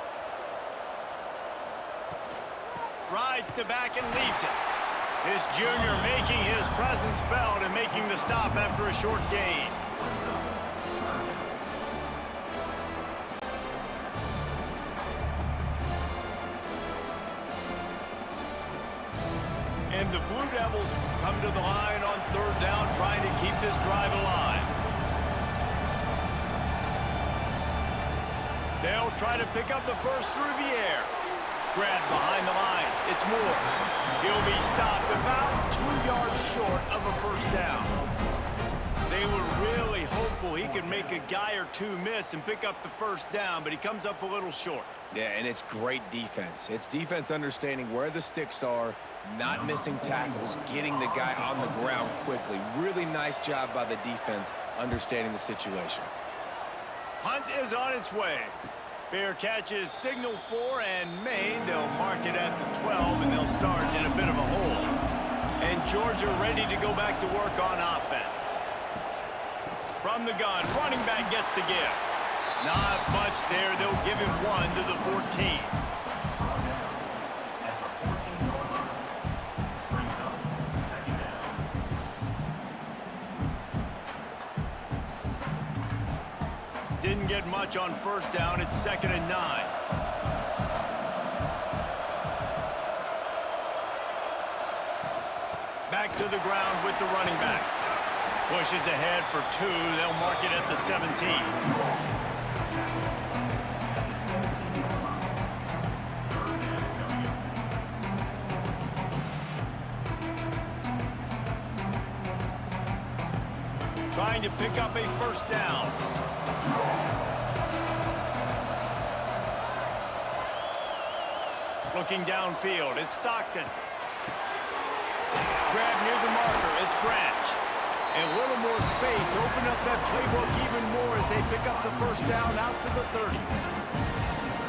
Rides to back and leaves it. His junior making his presence felt and making the stop after a short gain. And the Blue Devils come to the line on third down, trying to keep this drive alive. They'll try to pick up the first through the air. Grab behind the line. It's Moore. He'll be stopped about 2 yards short of a first down. They were really hopeful he could make a guy or two miss and pick up the first down, but he comes up a little short. Yeah, and it's great defense. It's defense understanding where the sticks are, not missing tackles, getting the guy on the ground quickly. Really nice job by the defense understanding the situation. Hunt is on its way. Fair catch is signaled for and made. They'll mark it at the 12, and they'll start in a bit of a hole. And Georgia ready to go back to work on offense. From the gun, running back gets to give. Not much there. They'll give him 1 to the 14. Didn't get much on first down. It's 2nd and 9. Back to the ground with the running back. Pushes ahead for 2. They'll mark it at the 17. Trying to pick up a first down. Looking downfield, it's Stockton. Grab near the marker, it's Branch. And a little more space, open up that playbook even more as they pick up the first down out to the 30.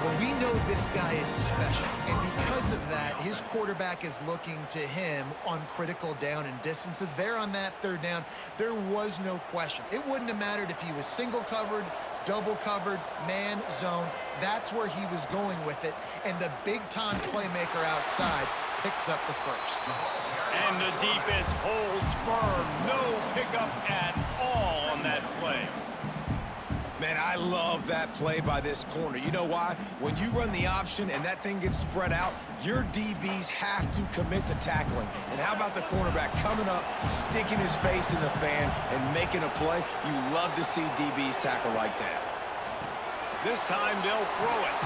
Well, we know this guy is special, and because of that, his quarterback is looking to him on critical down and distances. There on that third down, there was no question. It wouldn't have mattered if he was single covered, double covered, man, zone. That's where he was going with it, and the big-time playmaker outside picks up the first. And the defense holds firm. No pickup at all on that play. Man, I love that play by this corner. You know why? When you run the option and that thing gets spread out, your DBs have to commit to tackling. And how about the cornerback coming up, sticking his face in the fan, and making a play? You love to see DBs tackle like that. This time they'll throw it.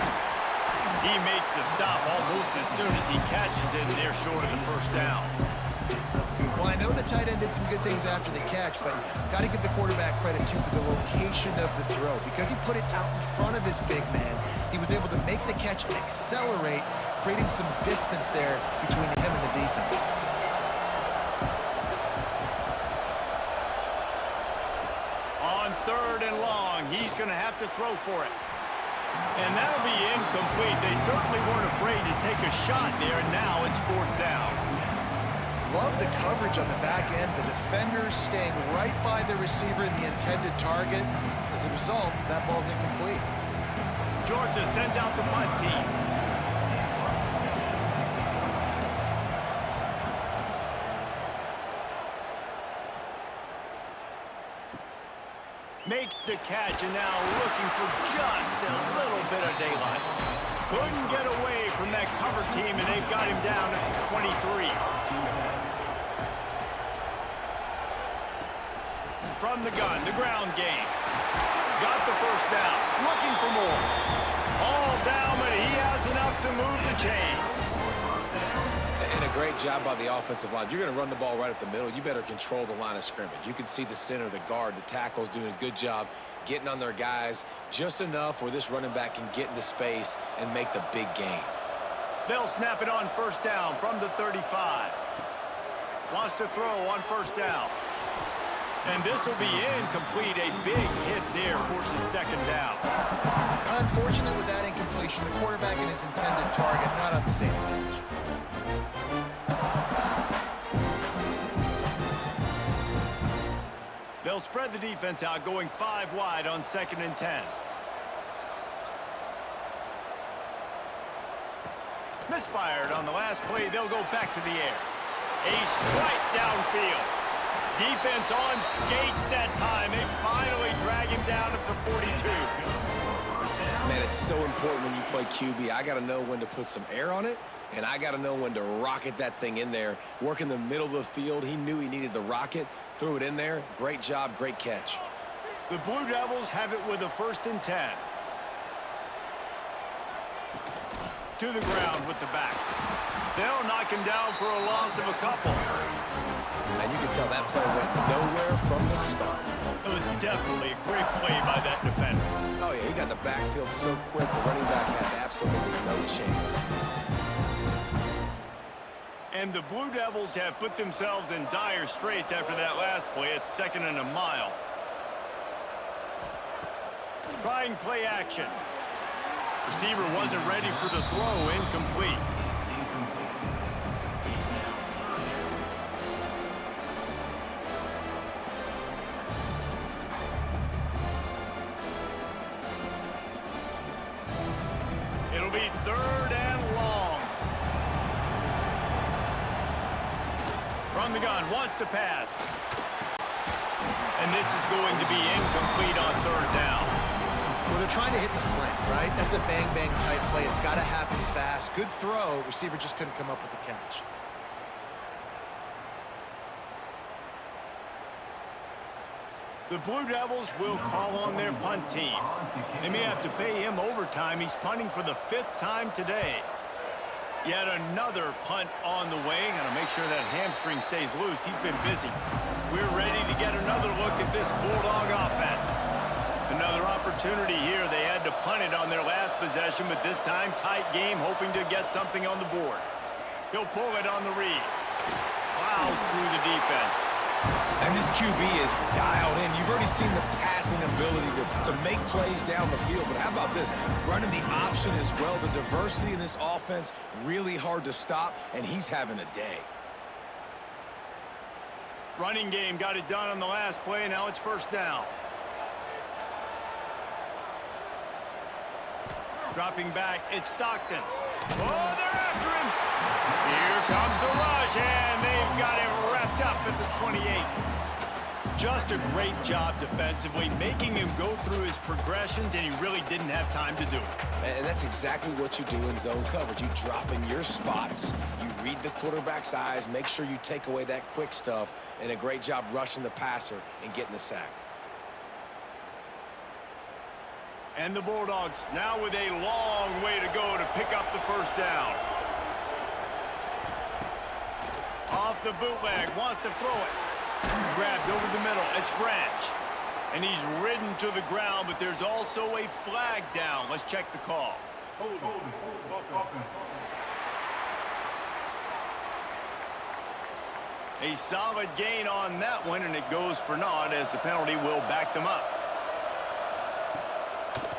He makes the stop almost as soon as he catches it, and they're short of the first down. Well, I know the tight end did some good things after the catch, but got to give the quarterback credit, too, for the location of the throw. Because he put it out in front of his big man, he was able to make the catch and accelerate, creating some distance there between him and the defense. On 3rd and long, he's going to have to throw for it. And that'll be incomplete. They certainly weren't afraid to take a shot there, and now it's 4th down. Love the coverage on the back end. The defenders staying right by the receiver in the intended target. As a result, that ball's incomplete. Georgia sends out the punt team. Makes the catch, and now looking for just a little bit of daylight. Couldn't get away from that cover team, and they've got him down at the 23. From the gun, the ground game. Got the first down. Looking for more. All down, but he has enough to move the chains. And a great job by the offensive line. If you're going to run the ball right up the middle, you better control the line of scrimmage. You can see the center, the guard, the tackles doing a good job getting on their guys just enough where this running back can get into space and make the big gain. They'll snap it on first down from the 35. Wants to throw on first down. And this will be incomplete. A big hit there forces second down. Unfortunate with that incompletion. The quarterback and his intended target not on the same page. They'll spread the defense out, going 5 wide on 2nd and 10. Misfired on the last play. They'll go back to the air. A strike downfield. Defense on skates that time. They finally drag him down at the 42. Man, it's so important when you play QB. I got to know when to put some air on it, and I got to know when to rocket that thing in there. Work in the middle of the field. He knew he needed the rocket. Threw it in there. Great job, great catch. The Blue Devils have it with a 1st and 10. To the ground with the back. They'll knock him down for a loss of a couple. And you can tell that play went nowhere from the start. It was definitely a great play by that defender. Oh, yeah, he got in the backfield so quick, the running back had absolutely no chance. And the Blue Devils have put themselves in dire straits after that last play. It's 2nd and a mile. Trying play action. Receiver wasn't ready for the throw. Incomplete. It'll be 3rd and long. From the gun, wants to pass. And this is going to be incomplete on 3rd down. Well, they're trying to hit the slant, right? That's a bang-bang type play. It's got to happen fast. Good throw. Receiver just couldn't come up with the catch. The Blue Devils will call on their punt team. They may have to pay him overtime. He's punting for the 5th time today. Yet another punt on the way. Got to make sure that hamstring stays loose. He's been busy. We're ready to get another look at this Bulldog offense. Another opportunity here. They had to punt it on their last possession, but this time tight game, hoping to get something on the board. He'll pull it on the read. Plows through the defense. And this QB is dialed in. You've already seen the passing ability to make plays down the field. But how about this? Running the option as well. The diversity in this offense, really hard to stop, and he's having a day. Running game got it done on the last play. Now it's 1st down. Dropping back, it's Stockton. Oh, they're after him. Here comes the rush, and they've got him wrapped up at the 28. Just a great job defensively, making him go through his progressions, and he really didn't have time to do it. And that's exactly what you do in zone coverage. You drop in your spots, you read the quarterback's eyes, make sure you take away that quick stuff, and a great job rushing the passer and getting the sack. And the Bulldogs now with a long way to go to pick up the 1st down. Off the bootleg, wants to throw it. Grabbed over the middle, it's Branch. And he's ridden to the ground, but there's also a flag down. Let's check the call. Hold. A solid gain on that one, and it goes for naught as the penalty will back them up.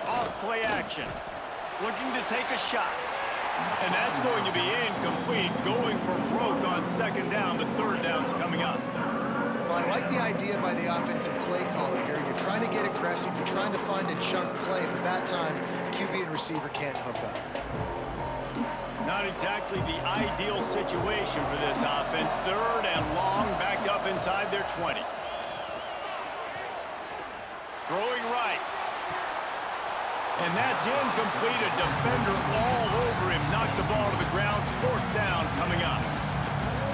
Off play action. Looking to take a shot. And that's going to be incomplete. Going for broke on 2nd down, but 3rd down's coming up. Well, I like the idea by the offensive play caller here. You're trying to get aggressive. You're trying to find a chunk play, but that time, QB and receiver can't hook up. Not exactly the ideal situation for this offense. 3rd and long, backed up inside their 20. Throwing right. And that's incomplete. A defender all over him. Knocked the ball to the ground. 4th down coming up.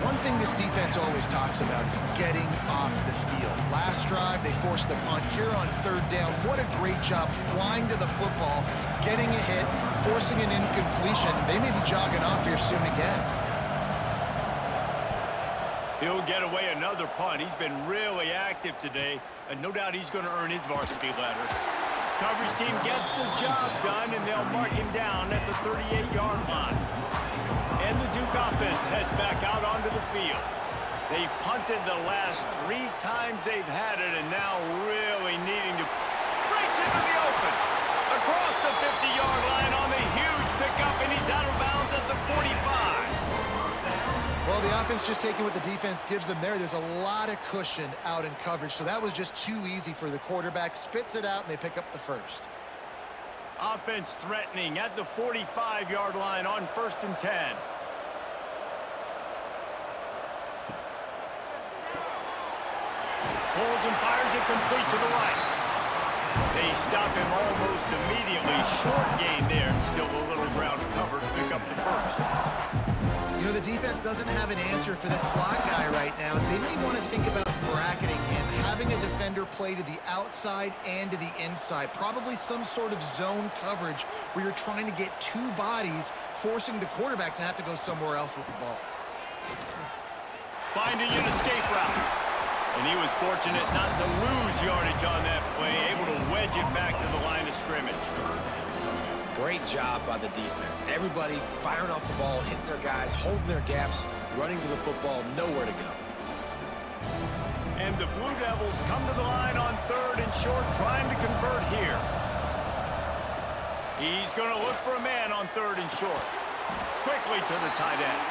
One thing this defense always talks about is getting off the field. Last drive, they forced a punt. Here on 3rd down, what a great job flying to the football, getting a hit, forcing an incompletion. They may be jogging off here soon again. He'll get away another punt. He's been really active today, and no doubt he's going to earn his varsity ladder. Coverage team gets the job done, and they'll mark him down at the 38-yard line. And the Duke offense heads back out onto the field. They've punted the last 3 times they've had it, and now really needing to breaks into the open. Across the 50-yard line on the huge pickup, and he's out of bounds at the 45. Well, the offense just taking what the defense gives them there. There's a lot of cushion out in coverage, so that was just too easy for the quarterback. Spits it out, and they pick up the first. Offense threatening at the 45-yard line on 1st and 10. Pulls and fires it complete to the right. They stop him almost immediately. Short gain there, and still a little ground to cover to pick up the first. You know, the defense doesn't have an answer for this slot guy right now. They may want to think about bracketing him, having a defender play to the outside and to the inside. Probably some sort of zone coverage where you're trying to get 2 bodies, forcing the quarterback to have to go somewhere else with the ball. Finding an escape route. And he was fortunate not to lose yardage on that play, able to wedge it back to the line of scrimmage. Great job by the defense. Everybody firing off the ball, hitting their guys, holding their gaps, running to the football, nowhere to go. And the Blue Devils come to the line on 3rd and short, trying to convert here. He's going to look for a man on 3rd and short. Quickly to the tight end.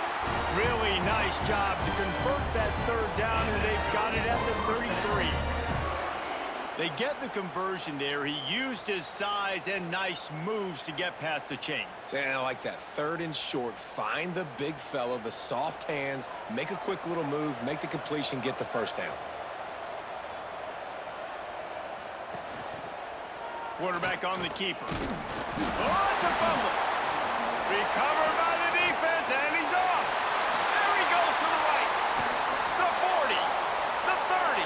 Really nice job to convert that 3rd down, and they've got it at the 33. They get the conversion there. He used his size and nice moves to get past the chain. And I like that 3rd and short. Find the big fella, the soft hands, make a quick little move, make the completion, get the 1st down. Quarterback on the keeper. Oh, it's a fumble. Recovered by the defense, and he's off. There he goes to the right. The 40, the 30,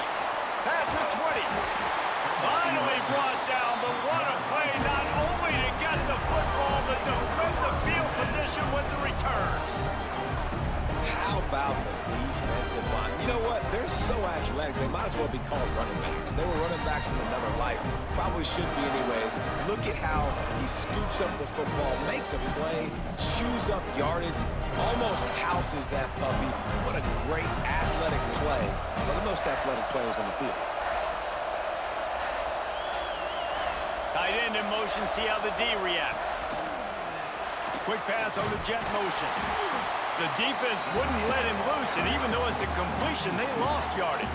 past the 20. Finally brought down, but what a play, not only to get the football, but to win the field position with the return. How about the defensive line? You know what? They're so athletic, they might as well be called running backs. They were running backs in another life. Probably should be anyways. Look at how he scoops up the football, makes a play, chews up yardage, almost houses that puppy. What a great athletic play. One of the most athletic players on the field. Tight end in motion, see how the D reacts. Quick pass on the jet motion. The defense wouldn't let him loose, and even though it's a completion, they lost yardage.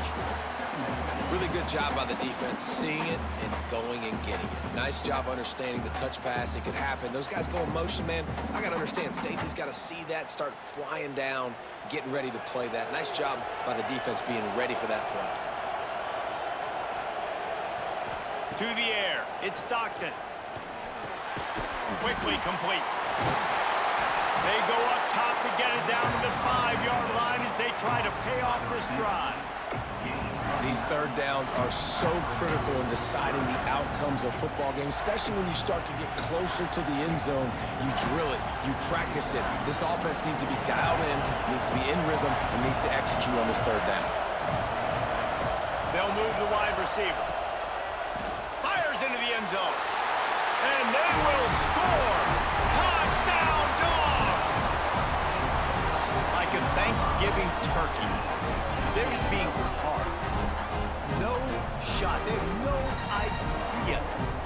Really good job by the defense, seeing it and going and getting it. Nice job understanding the touch pass. It could happen. Those guys go in motion, man. I got to understand, safety's got to see that, start flying down, getting ready to play that. Nice job by the defense being ready for that play. To the air, it's Stockton. Quickly complete. They go up top to get it down to the 5-yard line as they try to pay off this drive. These 3rd downs are so critical in deciding the outcomes of football games, especially when you start to get closer to the end zone. You drill it, you practice it. This offense needs to be dialed in, needs to be in rhythm, and needs to execute on this 3rd down. They'll move the wide receiver. Fires into the end zone. And they will score. Touchdown, Dogs! Like a Thanksgiving turkey. They're just being carved. No shot. They have no idea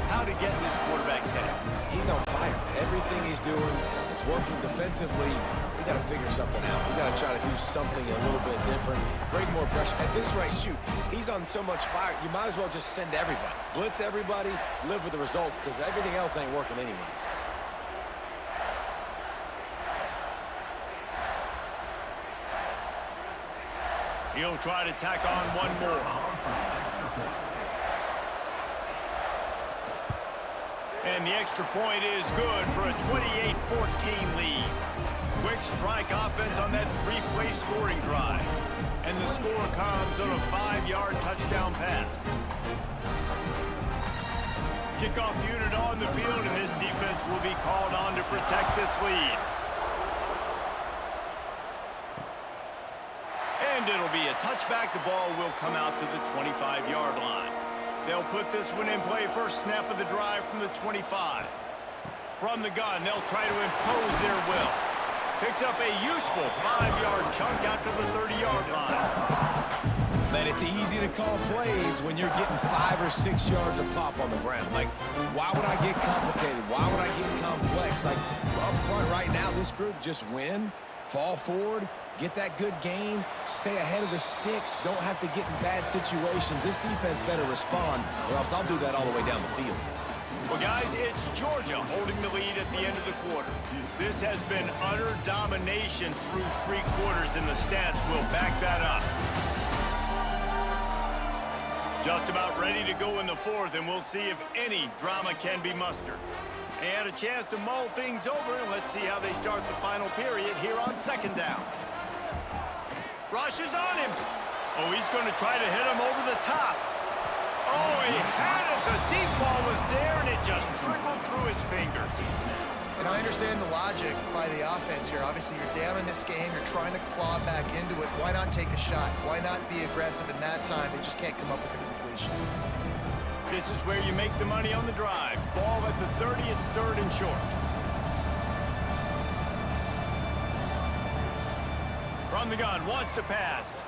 how to get in this quarterback's head. He's on fire. Everything he's doing is working defensively. We got to figure something out. We got to try to do something a little bit different. Bring more pressure. At this rate, shoot, he's on so much fire, you might as well just send everybody. Blitz everybody, live with the results, because everything else ain't working anyways. He'll try to tack on one more. And the extra point is good for a 28-14 lead. Quick strike offense on that three-play scoring drive. And the score comes on a 5-yard touchdown pass. Kickoff unit on the field, and this defense will be called on to protect this lead. And it'll be a touchback. The ball will come out to the 25-yard line. They'll put this one in play first snap of the drive from the 25. From the gun, they'll try to impose their will. Picks up a useful 5-yard chunk after the 30-yard line. Man, it's easy to call plays when you're getting 5 or 6 yards of pop on the ground. Like, why would I get complicated? Why would I get complex? Like, up front right now, this group just win, fall forward, get that good gain, stay ahead of the sticks, don't have to get in bad situations. This defense better respond, or else I'll do that all the way down the field. Well, guys, it's Georgia holding the lead at the end of the quarter. This has been utter domination through 3 quarters, and the stats will back that up. Just about ready to go in the 4th, and we'll see if any drama can be mustered. And a chance to mull things over, and let's see how they start the final period here on 2nd down. Rush is on him. Oh, he's going to try to hit him over the top. Oh, he had it. The deep ball was there, and it just trickled through his fingers. And I understand the logic by the offense here. Obviously, you're down in this game. You're trying to claw back into it. Why not take a shot? Why not be aggressive in that time? They just can't come up with a completion. This is where you make the money on the drive. Ball at the 30. It's 3rd and short. From the gun, wants to pass.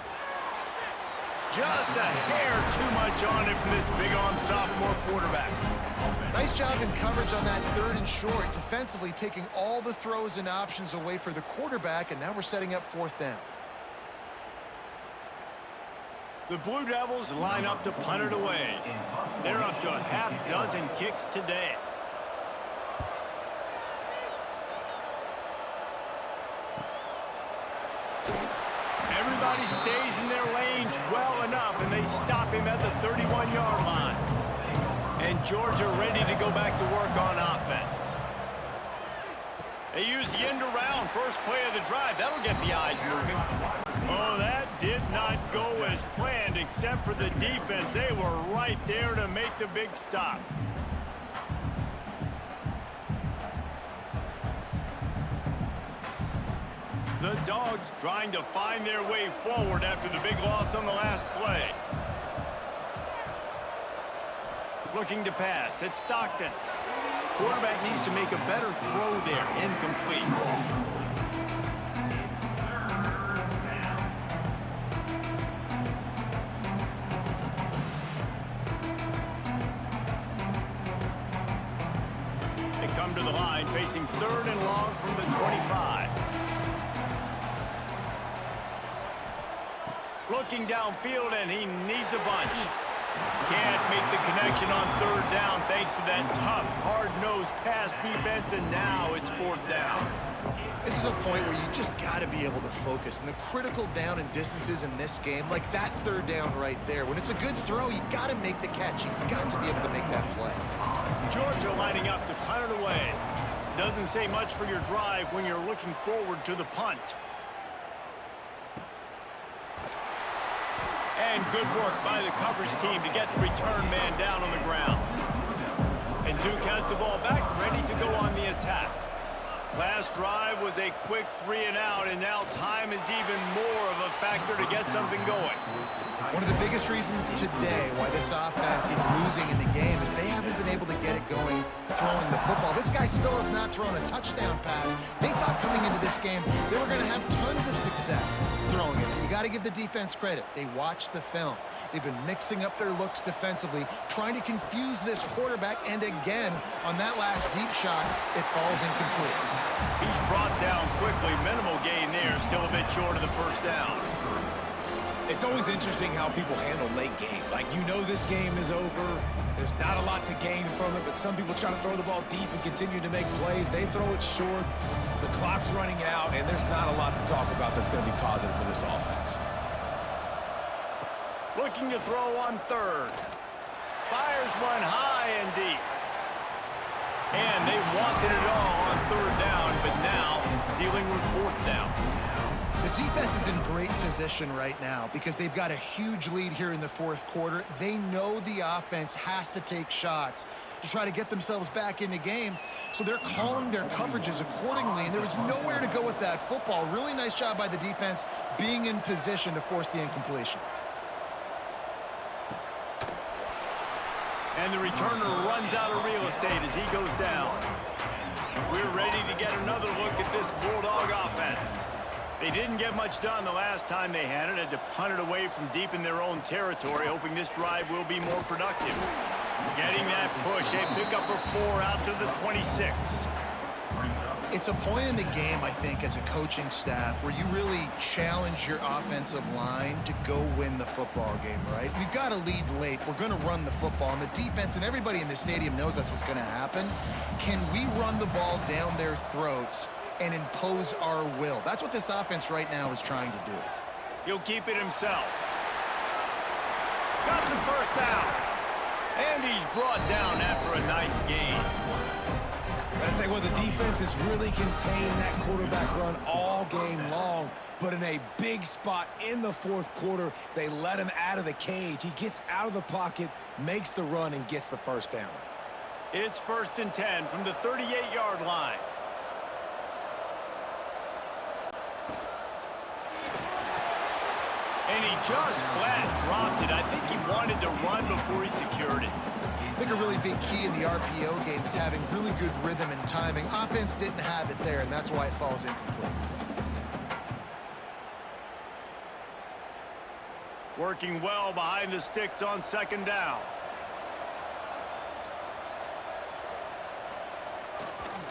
Just a hair too much on it from this big-armed sophomore quarterback. Nice job in coverage on that 3rd and short, defensively taking all the throws and options away for the quarterback, and now we're setting up 4th down. The Blue Devils line up to punt it away. They're up to a half-dozen kicks today. Everybody stays in their lanes well enough, and they stop him at the 31-yard line. And Georgia ready to go back to work on offense. They use the end around first play of the drive. That'll get the eyes moving. Oh, that did not go as planned, except for the defense. They were right there to make the big stop. The Dogs trying to find their way forward after the big loss on the last play. Looking to pass. It's Stockton. Quarterback needs to make a better throw there. Incomplete. They come to the line facing 3rd and long from the 25. Looking downfield, and he needs a bunch. Can't make the connection on 3rd down thanks to that tough, hard-nosed pass defense, and now it's 4th down. This is a point where you just got to be able to focus. And the critical down and distances in this game, like that 3rd down right there, when it's a good throw, you got to make the catch. You got to be able to make that play. Georgia lining up to punt it away. Doesn't say much for your drive when you're looking forward to the punt. And good work by the coverage team to get the return man down on the ground. And Duke has the ball back, ready to go on the attack. Last drive was a quick 3 and out, and now time is even more of a factor to get something going. One of the biggest reasons today why this offense is losing in the game is they haven't been able to get it going throwing the football. This guy still has not thrown a touchdown pass. They thought coming into this game they were going to have tons of success throwing it. You got to give the defense credit. They watched the film. They've been mixing up their looks defensively, trying to confuse this quarterback, and again, on that last deep shot, it falls incomplete. He's brought down quickly. Minimal gain there, still a bit short of the 1st down. It's always interesting how people handle late game. Like, you know this game is over. There's not a lot to gain from it, but some people try to throw the ball deep and continue to make plays. They throw it short. The clock's running out, and there's not a lot to talk about that's going to be positive for this offense. Looking to throw on 3rd. Fires one high and deep. And they wanted it all on third down, but now dealing with fourth down. The defense is in great position right now because they've got a huge lead here in the fourth quarter. They know the offense has to take shots to try to get themselves back in the game, so they're calling their coverages accordingly, and there was nowhere to go with that football. Really nice job by the defense being in position to force the incompletion. And the returner runs out of real estate as he goes down. We're ready to get another look at this Bulldog offense. They didn't get much done the last time they had it. Had to punt it away from deep in their own territory, hoping this drive will be more productive. Getting that push, a pick up of 4 out to the 26. It's a point in the game, I think, as a coaching staff where you really challenge your offensive line to go win the football game, right? We've got to lead late. We're going to run the football, and the defense and everybody in the stadium knows that's what's going to happen. Can we run the ball down their throats and impose our will? That's what this offense right now is trying to do. He'll keep it himself. Got the first down. And he's brought down after a nice gain. I'd say, well, the defense has really contained that quarterback run all game long, but in a big spot in the fourth quarter, they let him out of the cage. He gets out of the pocket, makes the run, and gets the first down. It's 1st and 10 from the 38-yard line. And he just flat dropped it. I think he wanted to run before he secured it. I think a really big key in the RPO game is having really good rhythm and timing. Offense didn't have it there, and that's why it falls incomplete. Working well behind the sticks on 2nd down.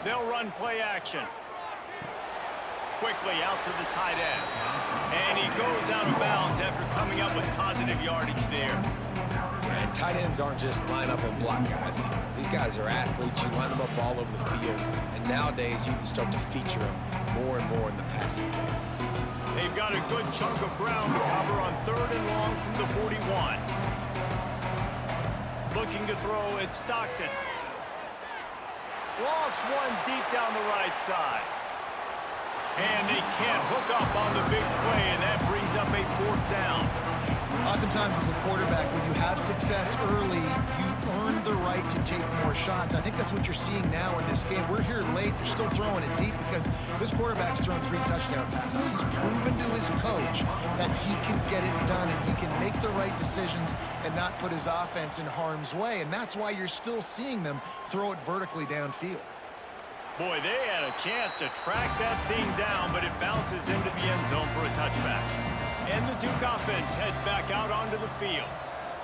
They'll run play action. Quickly out to the tight end. And he goes out of bounds after coming up with positive yardage there. And tight ends aren't just line up and block guys anymore. These guys are athletes. You line them up all over the field. And nowadays, you can start to feature them more and more in the passing game. They've got a good chunk of ground to cover on 3rd and long from the 41. Looking to throw at Stockton. Lost one deep down the right side. And they can't hook up on the big play, and that brings up a 4th down. Oftentimes, as a quarterback, when you have success early, you earn the right to take more shots. I think that's what you're seeing now in this game. We're here late. They're still throwing it deep because this quarterback's thrown 3 touchdown passes. He's proven to his coach that he can get it done and he can make the right decisions and not put his offense in harm's way. And that's why you're still seeing them throw it vertically downfield. Boy, they had a chance to track that thing down, but it bounces into the end zone for a touchback. And the Duke offense heads back out onto the field.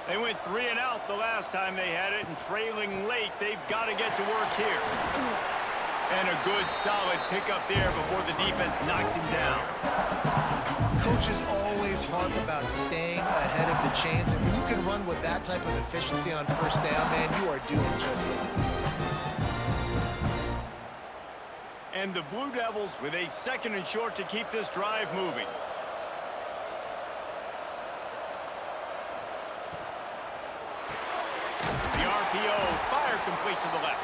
They went 3 and out the last time they had it, and trailing late, they've got to get to work here. And a good, solid pickup there before the defense knocks him down. Coaches always harp about staying ahead of the chains, and when you can run with that type of efficiency on 1st down, man, you are doing just that. And the Blue Devils with a 2nd and short to keep this drive moving. The RPO, fire complete to the left.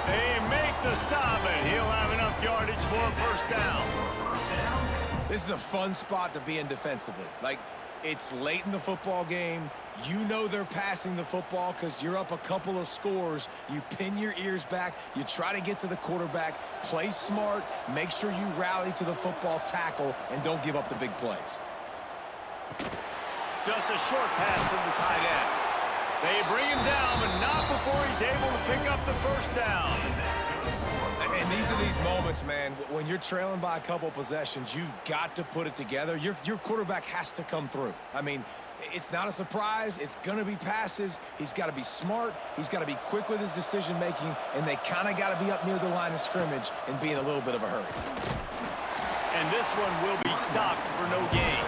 They make the stop, and he'll have enough yardage for a 1st down. This is a fun spot to be in defensively. Like, it's late in the football game. You know they're passing the football because you're up a couple of scores. You pin your ears back. You try to get to the quarterback. Play smart. Make sure you rally to the football tackle and don't give up the big plays. Just a short pass to the tight end. They bring him down, but not before he's able to pick up the 1st down. And these are these moments, man, when you're trailing by a couple possessions, you've got to put it together. Your quarterback has to come through. I mean, it's not a surprise. It's going to be passes. He's got to be smart. He's got to be quick with his decision-making, and they kind of got to be up near the line of scrimmage and be in a little bit of a hurry. And this one will be stopped for no gain.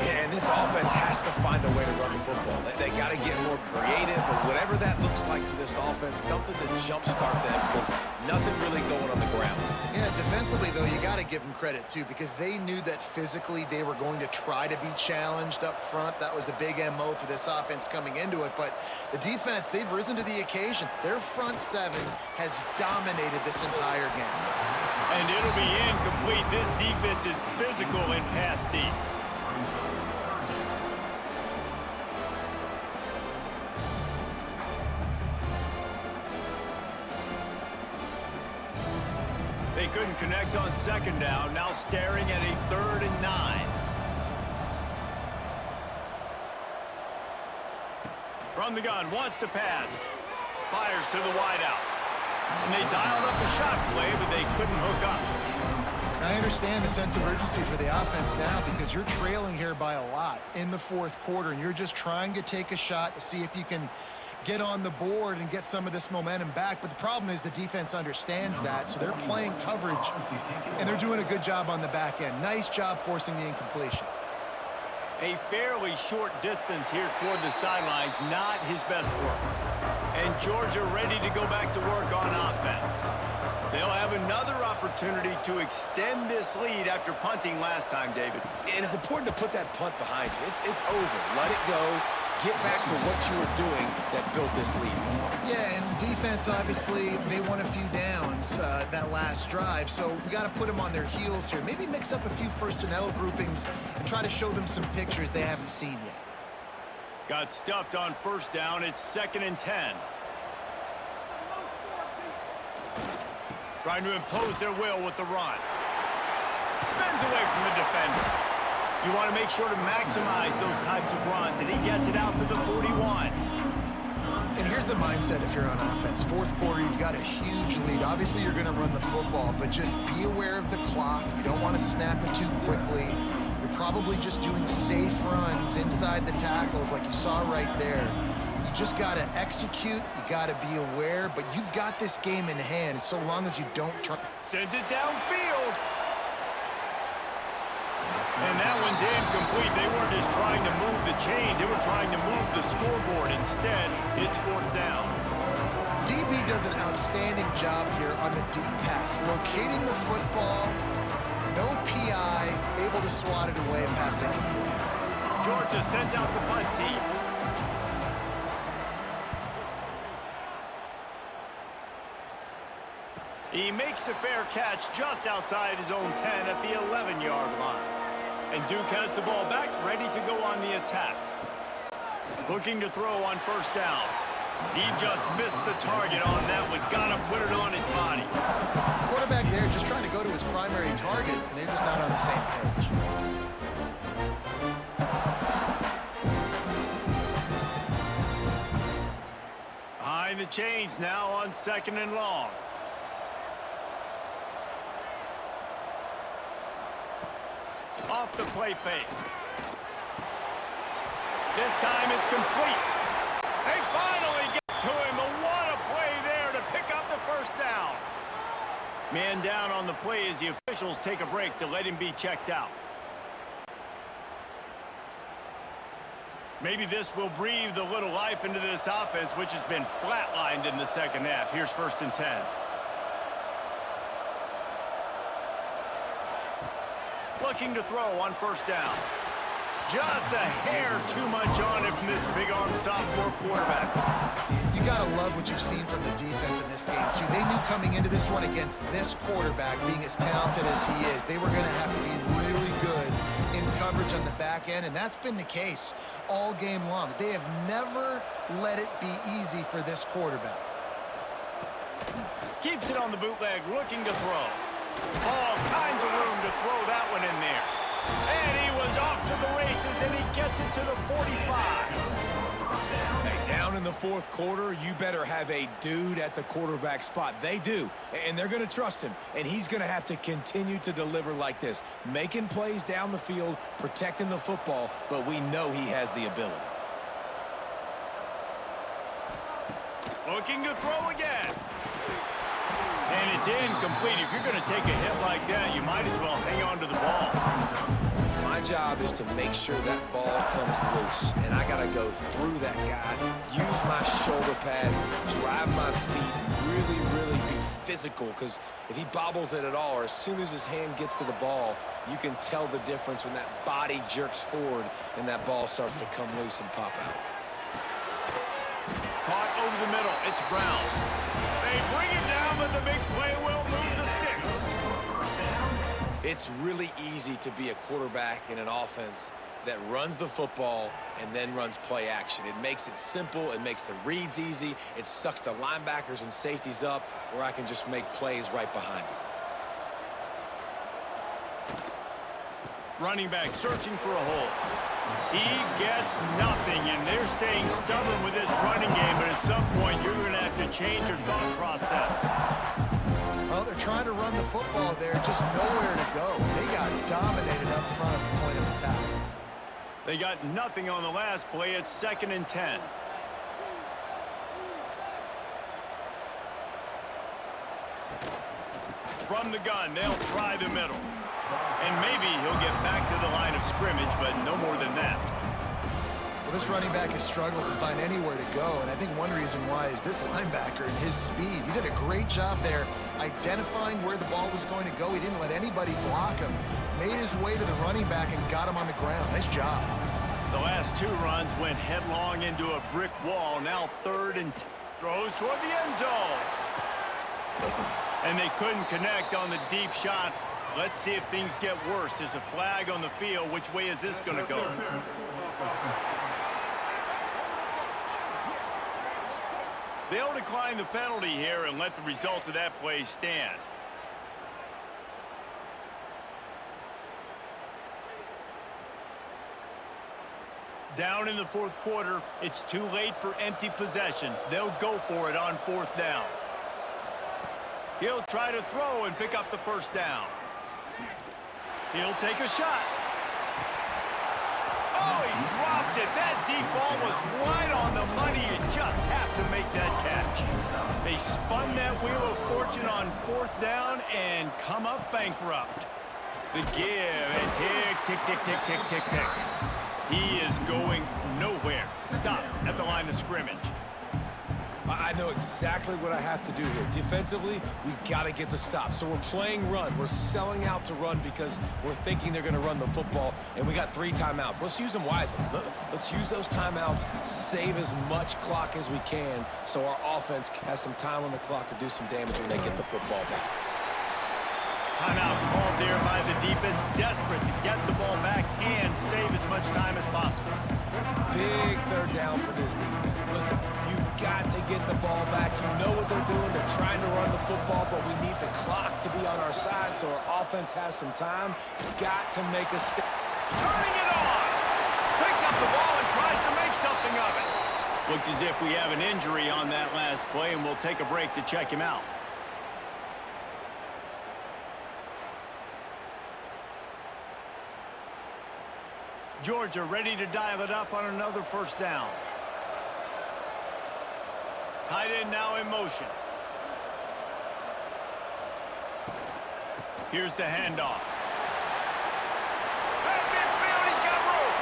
Yeah, and this offense has to find a way to run the football. They got to get more creative, or whatever that looks like for this offense, something to jumpstart them, because nothing really going on the ground. Yeah, defensively, though, you got to give them credit, too, because they knew that physically they were going to try to be challenged up front. That was a big MO for this offense coming into it. But the defense, they've risen to the occasion. Their front seven has dominated this entire game. And it'll be incomplete. This defense is physical and pass deep. They couldn't connect on second down. Now staring at a 3rd and 9. From the gun, wants to pass. Fires to the wideout. And they dialed up a shot play, but they couldn't hook up. I understand the sense of urgency for the offense now, because you're trailing here by a lot in the 4th quarter, and you're just trying to take a shot to see if you can get on the board and get some of this momentum back. But the problem is the defense understands that, so they're playing coverage, and they're doing a good job on the back end. Nice job forcing the incompletion. A fairly short distance here toward the sidelines, not his best work. And Georgia ready to go back to work on offense. They'll have another opportunity to extend this lead after punting last time, David. And it's important to put that punt behind you. It's over. Let it go. Get back to what you were doing that built this lead. Yeah, and defense, obviously, they won a few downs that last drive, so we got to put them on their heels here. Maybe mix up a few personnel groupings and try to show them some pictures they haven't seen yet. Got stuffed on 1st down. It's 2nd and 10. Trying to impose their will with the run. Spins away from the defender. You want to make sure to maximize those types of runs, and he gets it out to the 41. And here's the mindset if you're on offense. 4th quarter, you've got a huge lead. Obviously, you're going to run the football, but just be aware of the clock. You don't want to snap it too quickly. You're probably just doing safe runs inside the tackles like you saw right there. You just got to execute. You got to be aware, but you've got this game in hand so long as you don't try. Sends it downfield. And that one's incomplete. They weren't just trying to move the chains. They were trying to move the scoreboard. Instead, it's 4th down. DB does an outstanding job here on the deep pass. Locating the football, no PI, able to swat it away, pass incomplete. Georgia sends out the punt team. He makes the fair catch just outside his own 10 at the 11-yard line. And Duke has the ball back, ready to go on the attack. Looking to throw on 1st down. He just missed the target on that one. Got to put it on his body. Quarterback there just trying to go to his primary target, and they're just not on the same page. Behind the chains now on 2nd and long. Off the play fake. This time it's complete. They finally get to him. What a play there to pick up the 1st down. Man down on the play as the officials take a break to let him be checked out. Maybe this will breathe a little life into this offense, which has been flatlined in the 2nd half. Here's 1st and 10. Looking to throw on 1st down. Just a hair too much on it from this big-armed sophomore quarterback. You got to love what you've seen from the defense in this game, too. They knew coming into this one against this quarterback, being as talented as he is, they were going to have to be really good in coverage on the back end, and that's been the case all game long. They have never let it be easy for this quarterback. Keeps it on the bootleg, looking to throw. All kinds of room to throw that one in there. And he was off to the races, and he gets it to the 45. Hey, down in the 4th quarter, you better have a dude at the quarterback spot. They do, and they're going to trust him, and he's going to have to continue to deliver like this, making plays down the field, protecting the football, but we know he has the ability. Looking to throw again. And it's incomplete. If you're going to take a hit like that, you might as well hang on to the ball. Might My job is to make sure that ball comes loose, and I got to go through that guy, use my shoulder pad, drive my feet, really be physical, because if he bobbles it at all, or as soon as his hand gets to the ball, you can tell the difference when that body jerks forward and that ball starts to come loose and pop out. Caught over the middle. It's Brown. They bring it down, but the big play will move the sticks. It's really easy to be a quarterback in an offense that runs the football and then runs play action. It makes it simple. It makes the reads easy. It sucks the linebackers and safeties up where I can just make plays right behind them. Running back searching for a hole. He gets nothing, and they're staying stubborn with this running game, but at some point you're going to have to change your thought process. Well, they're trying to run the football there, just nowhere to go. They got dominated up front at the point of attack. They got nothing on the last play. It's 2nd and 10. From the gun, they'll try the middle. And maybe he'll get back to the line of scrimmage, but no more than that. Well, this running back has struggled to find anywhere to go, and I think one reason why is this linebacker and his speed. He did a great job there identifying where the ball was going to go. He didn't let anybody block him. Made his way to the running back and got him on the ground. Nice job. The last 2 runs went headlong into a brick wall. Now 3rd and 10. Throws toward the end zone. And they couldn't connect on the deep shot. Let's see if things get worse. There's a flag on the field. Which way is this going to go? They'll decline the penalty here and let the result of that play stand. Down in the 4th quarter, it's too late for empty possessions. They'll go for it on 4th down. He'll try to throw and pick up the 1st down. He'll take a shot. Oh, he dropped it. That deep ball was right on the money. You just have to make that catch. They spun that wheel of fortune on 4th down and come up bankrupt. The give and tick. He is going nowhere. Stop at the line of scrimmage. I know exactly what I have to do here. Defensively, we got to get the stop. So we're playing run. We're selling out to run because we're thinking they're going to run the football, and we got 3 timeouts. Let's use them wisely. Let's use those timeouts, save as much clock as we can so our offense has some time on the clock to do some damage when they get the football back. Timeout called there by the defense, desperate to get the ball back and save as much time as possible. Big 3rd down for this defense. Listen, you've got to get the ball back. You know what they're doing. They're trying to run the football, but we need the clock to be on our side so our offense has some time. Got to make a step. Turning it on! Picks up the ball and tries to make something of it. Looks as if we have an injury on that last play, and we'll take a break to check him out. Georgia ready to dial it up on another 1st down. Tight end now in motion. Here's the handoff. At midfield, he's got room.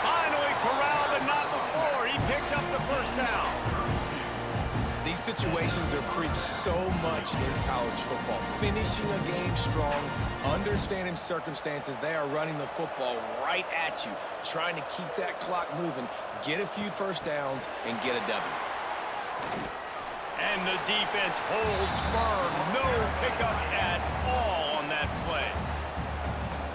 Finally corralled, but not before. He picks up the 1st down. These situations are preached so much in college football. Finishing a game strong, understanding circumstances. They are running the football right at you, trying to keep that clock moving, get a few 1st downs, and get a W. And the defense holds firm. No pickup at all on that play.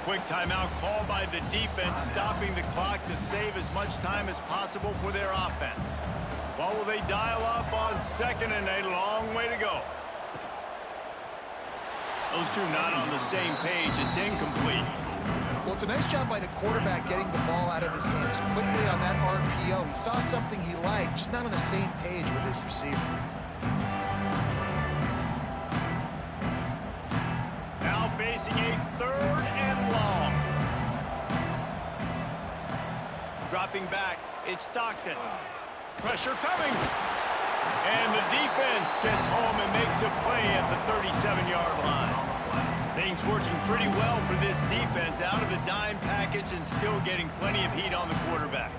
Quick timeout called by the defense, stopping the clock to save as much time as possible for their offense. What will they dial up on 2nd and a long way to go? Those two not on the same page. It's incomplete. Well, it's a nice job by the quarterback getting the ball out of his hands quickly on that RPO. He saw something he liked, just not on the same page with his receiver. Now facing a 3rd and long. Dropping back, it's Stockton. Pressure coming. And the defense gets home and makes a play at the 37-yard line. Things working pretty well for this defense, out of the dime package and still getting plenty of heat on the quarterback.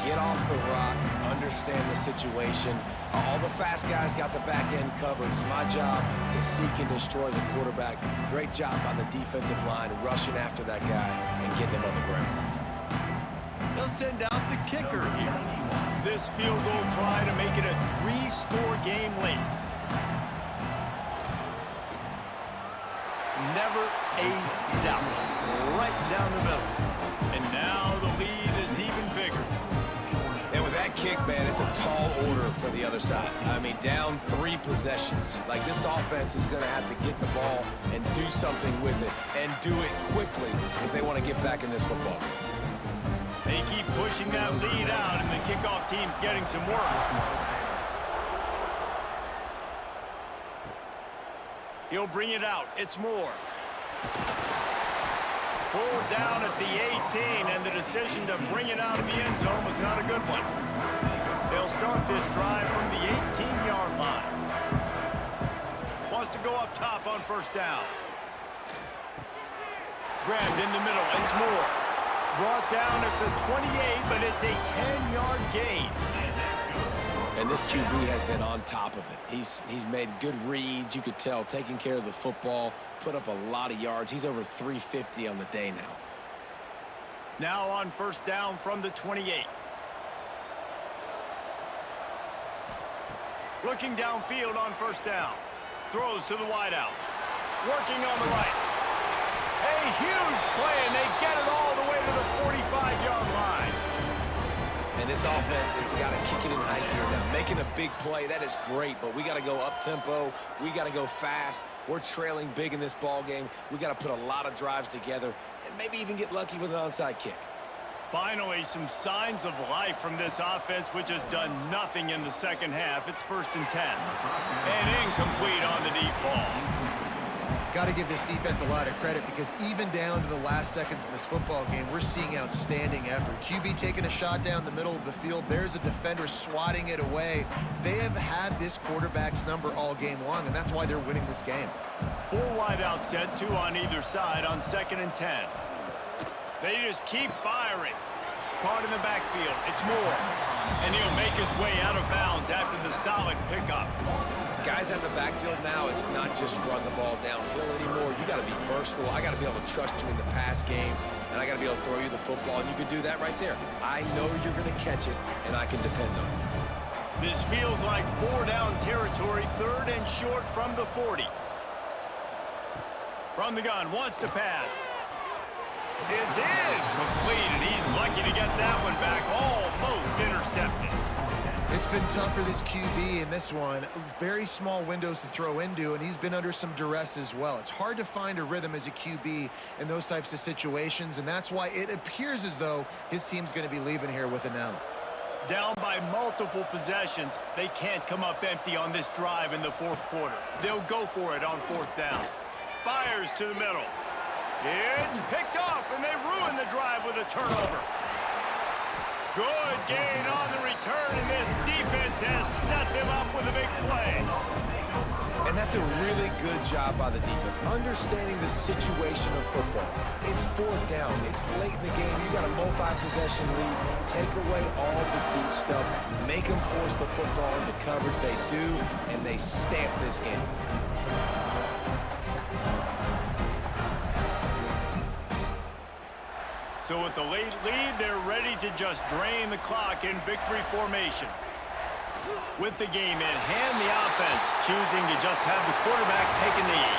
Get off the rock, understand the situation. All the fast guys got the back end covered. It's my job to seek and destroy the quarterback. Great job by the defensive line, rushing after that guy and getting him on the ground. They'll send out the kicker here. This field goal try to make it a 3-score game late. Never a doubt. Right down the middle. And now the lead is even bigger. And with that kick, man, it's a tall order for the other side. I mean, down 3 possessions. Like, this offense is going to have to get the ball and do something with it, and do it quickly if they want to get back in this football. They keep pushing that lead out, and the kickoff team's getting some work. He'll bring it out. It's Moore. Pulled down at the 18, and the decision to bring it out of the end zone was not a good one. They'll start this drive from the 18-yard line. Wants to go up top on first down. Grabbed in the middle. It's Moore. Brought down at the 28, but it's a 10-yard gain. And this QB has been on top of it. He's made good reads, you could tell, taking care of the football, put up a lot of yards. He's over 350 on the day now. Now on first down from the 28. Looking downfield on first down. Throws to the wideout. Working on the right. A huge play, and they get it all the way to the 45-yard line. And this offense has got to kick it in high gear now. Making a big play, that is great, but we got to go up-tempo. We got to go fast. We're trailing big in this ball game. We got to put a lot of drives together and maybe even get lucky with an onside kick. Finally, some signs of life from this offense, which has done nothing in the second half. It's 1st and 10. And incomplete on the deep ball. Got to give this defense a lot of credit, because even down to the last seconds in this football game, we're seeing outstanding effort. QB taking a shot down the middle of the field. There's a defender swatting it away. They have had this quarterback's number all game long, and that's why they're winning this game. 4 wideout set, 2 on either side on 2nd and 10. They just keep firing. Caught in the backfield. It's Moore. And he'll make his way out of bounds after the solid pickup. Guys at the backfield now, it's not just run the ball downhill anymore. You got to be versatile. I got to be able to trust you in the pass game, and I got to be able to throw you the football, and you can do that right there. I know you're going to catch it, and I can depend on it. This feels like 4-down territory, 3rd and short from the 40. From the gun, wants to pass. It's in. Complete, and he's lucky to get that one back. Almost intercepted. It's been tough for this QB in this one. Very small windows to throw into, and he's been under some duress as well. It's hard to find a rhythm as a QB in those types of situations, and that's why it appears as though his team's going to be leaving here with an L. Down by multiple possessions, they can't come up empty on this drive in the 4th quarter. They'll go for it on 4th down. Fires to the middle. It's picked off, and they ruin the drive with a turnover. Good gain on the return, and this defense has set them up with a big play. And that's a really good job by the defense, understanding the situation of football. It's 4th down. It's late in the game. You got a multi-possession lead. Take away all the deep stuff. Make them force the football into coverage. They do, and they stamp this game. So with the late lead, they're ready to just drain the clock in victory formation. With the game in hand, the offense choosing to just have the quarterback take a knee.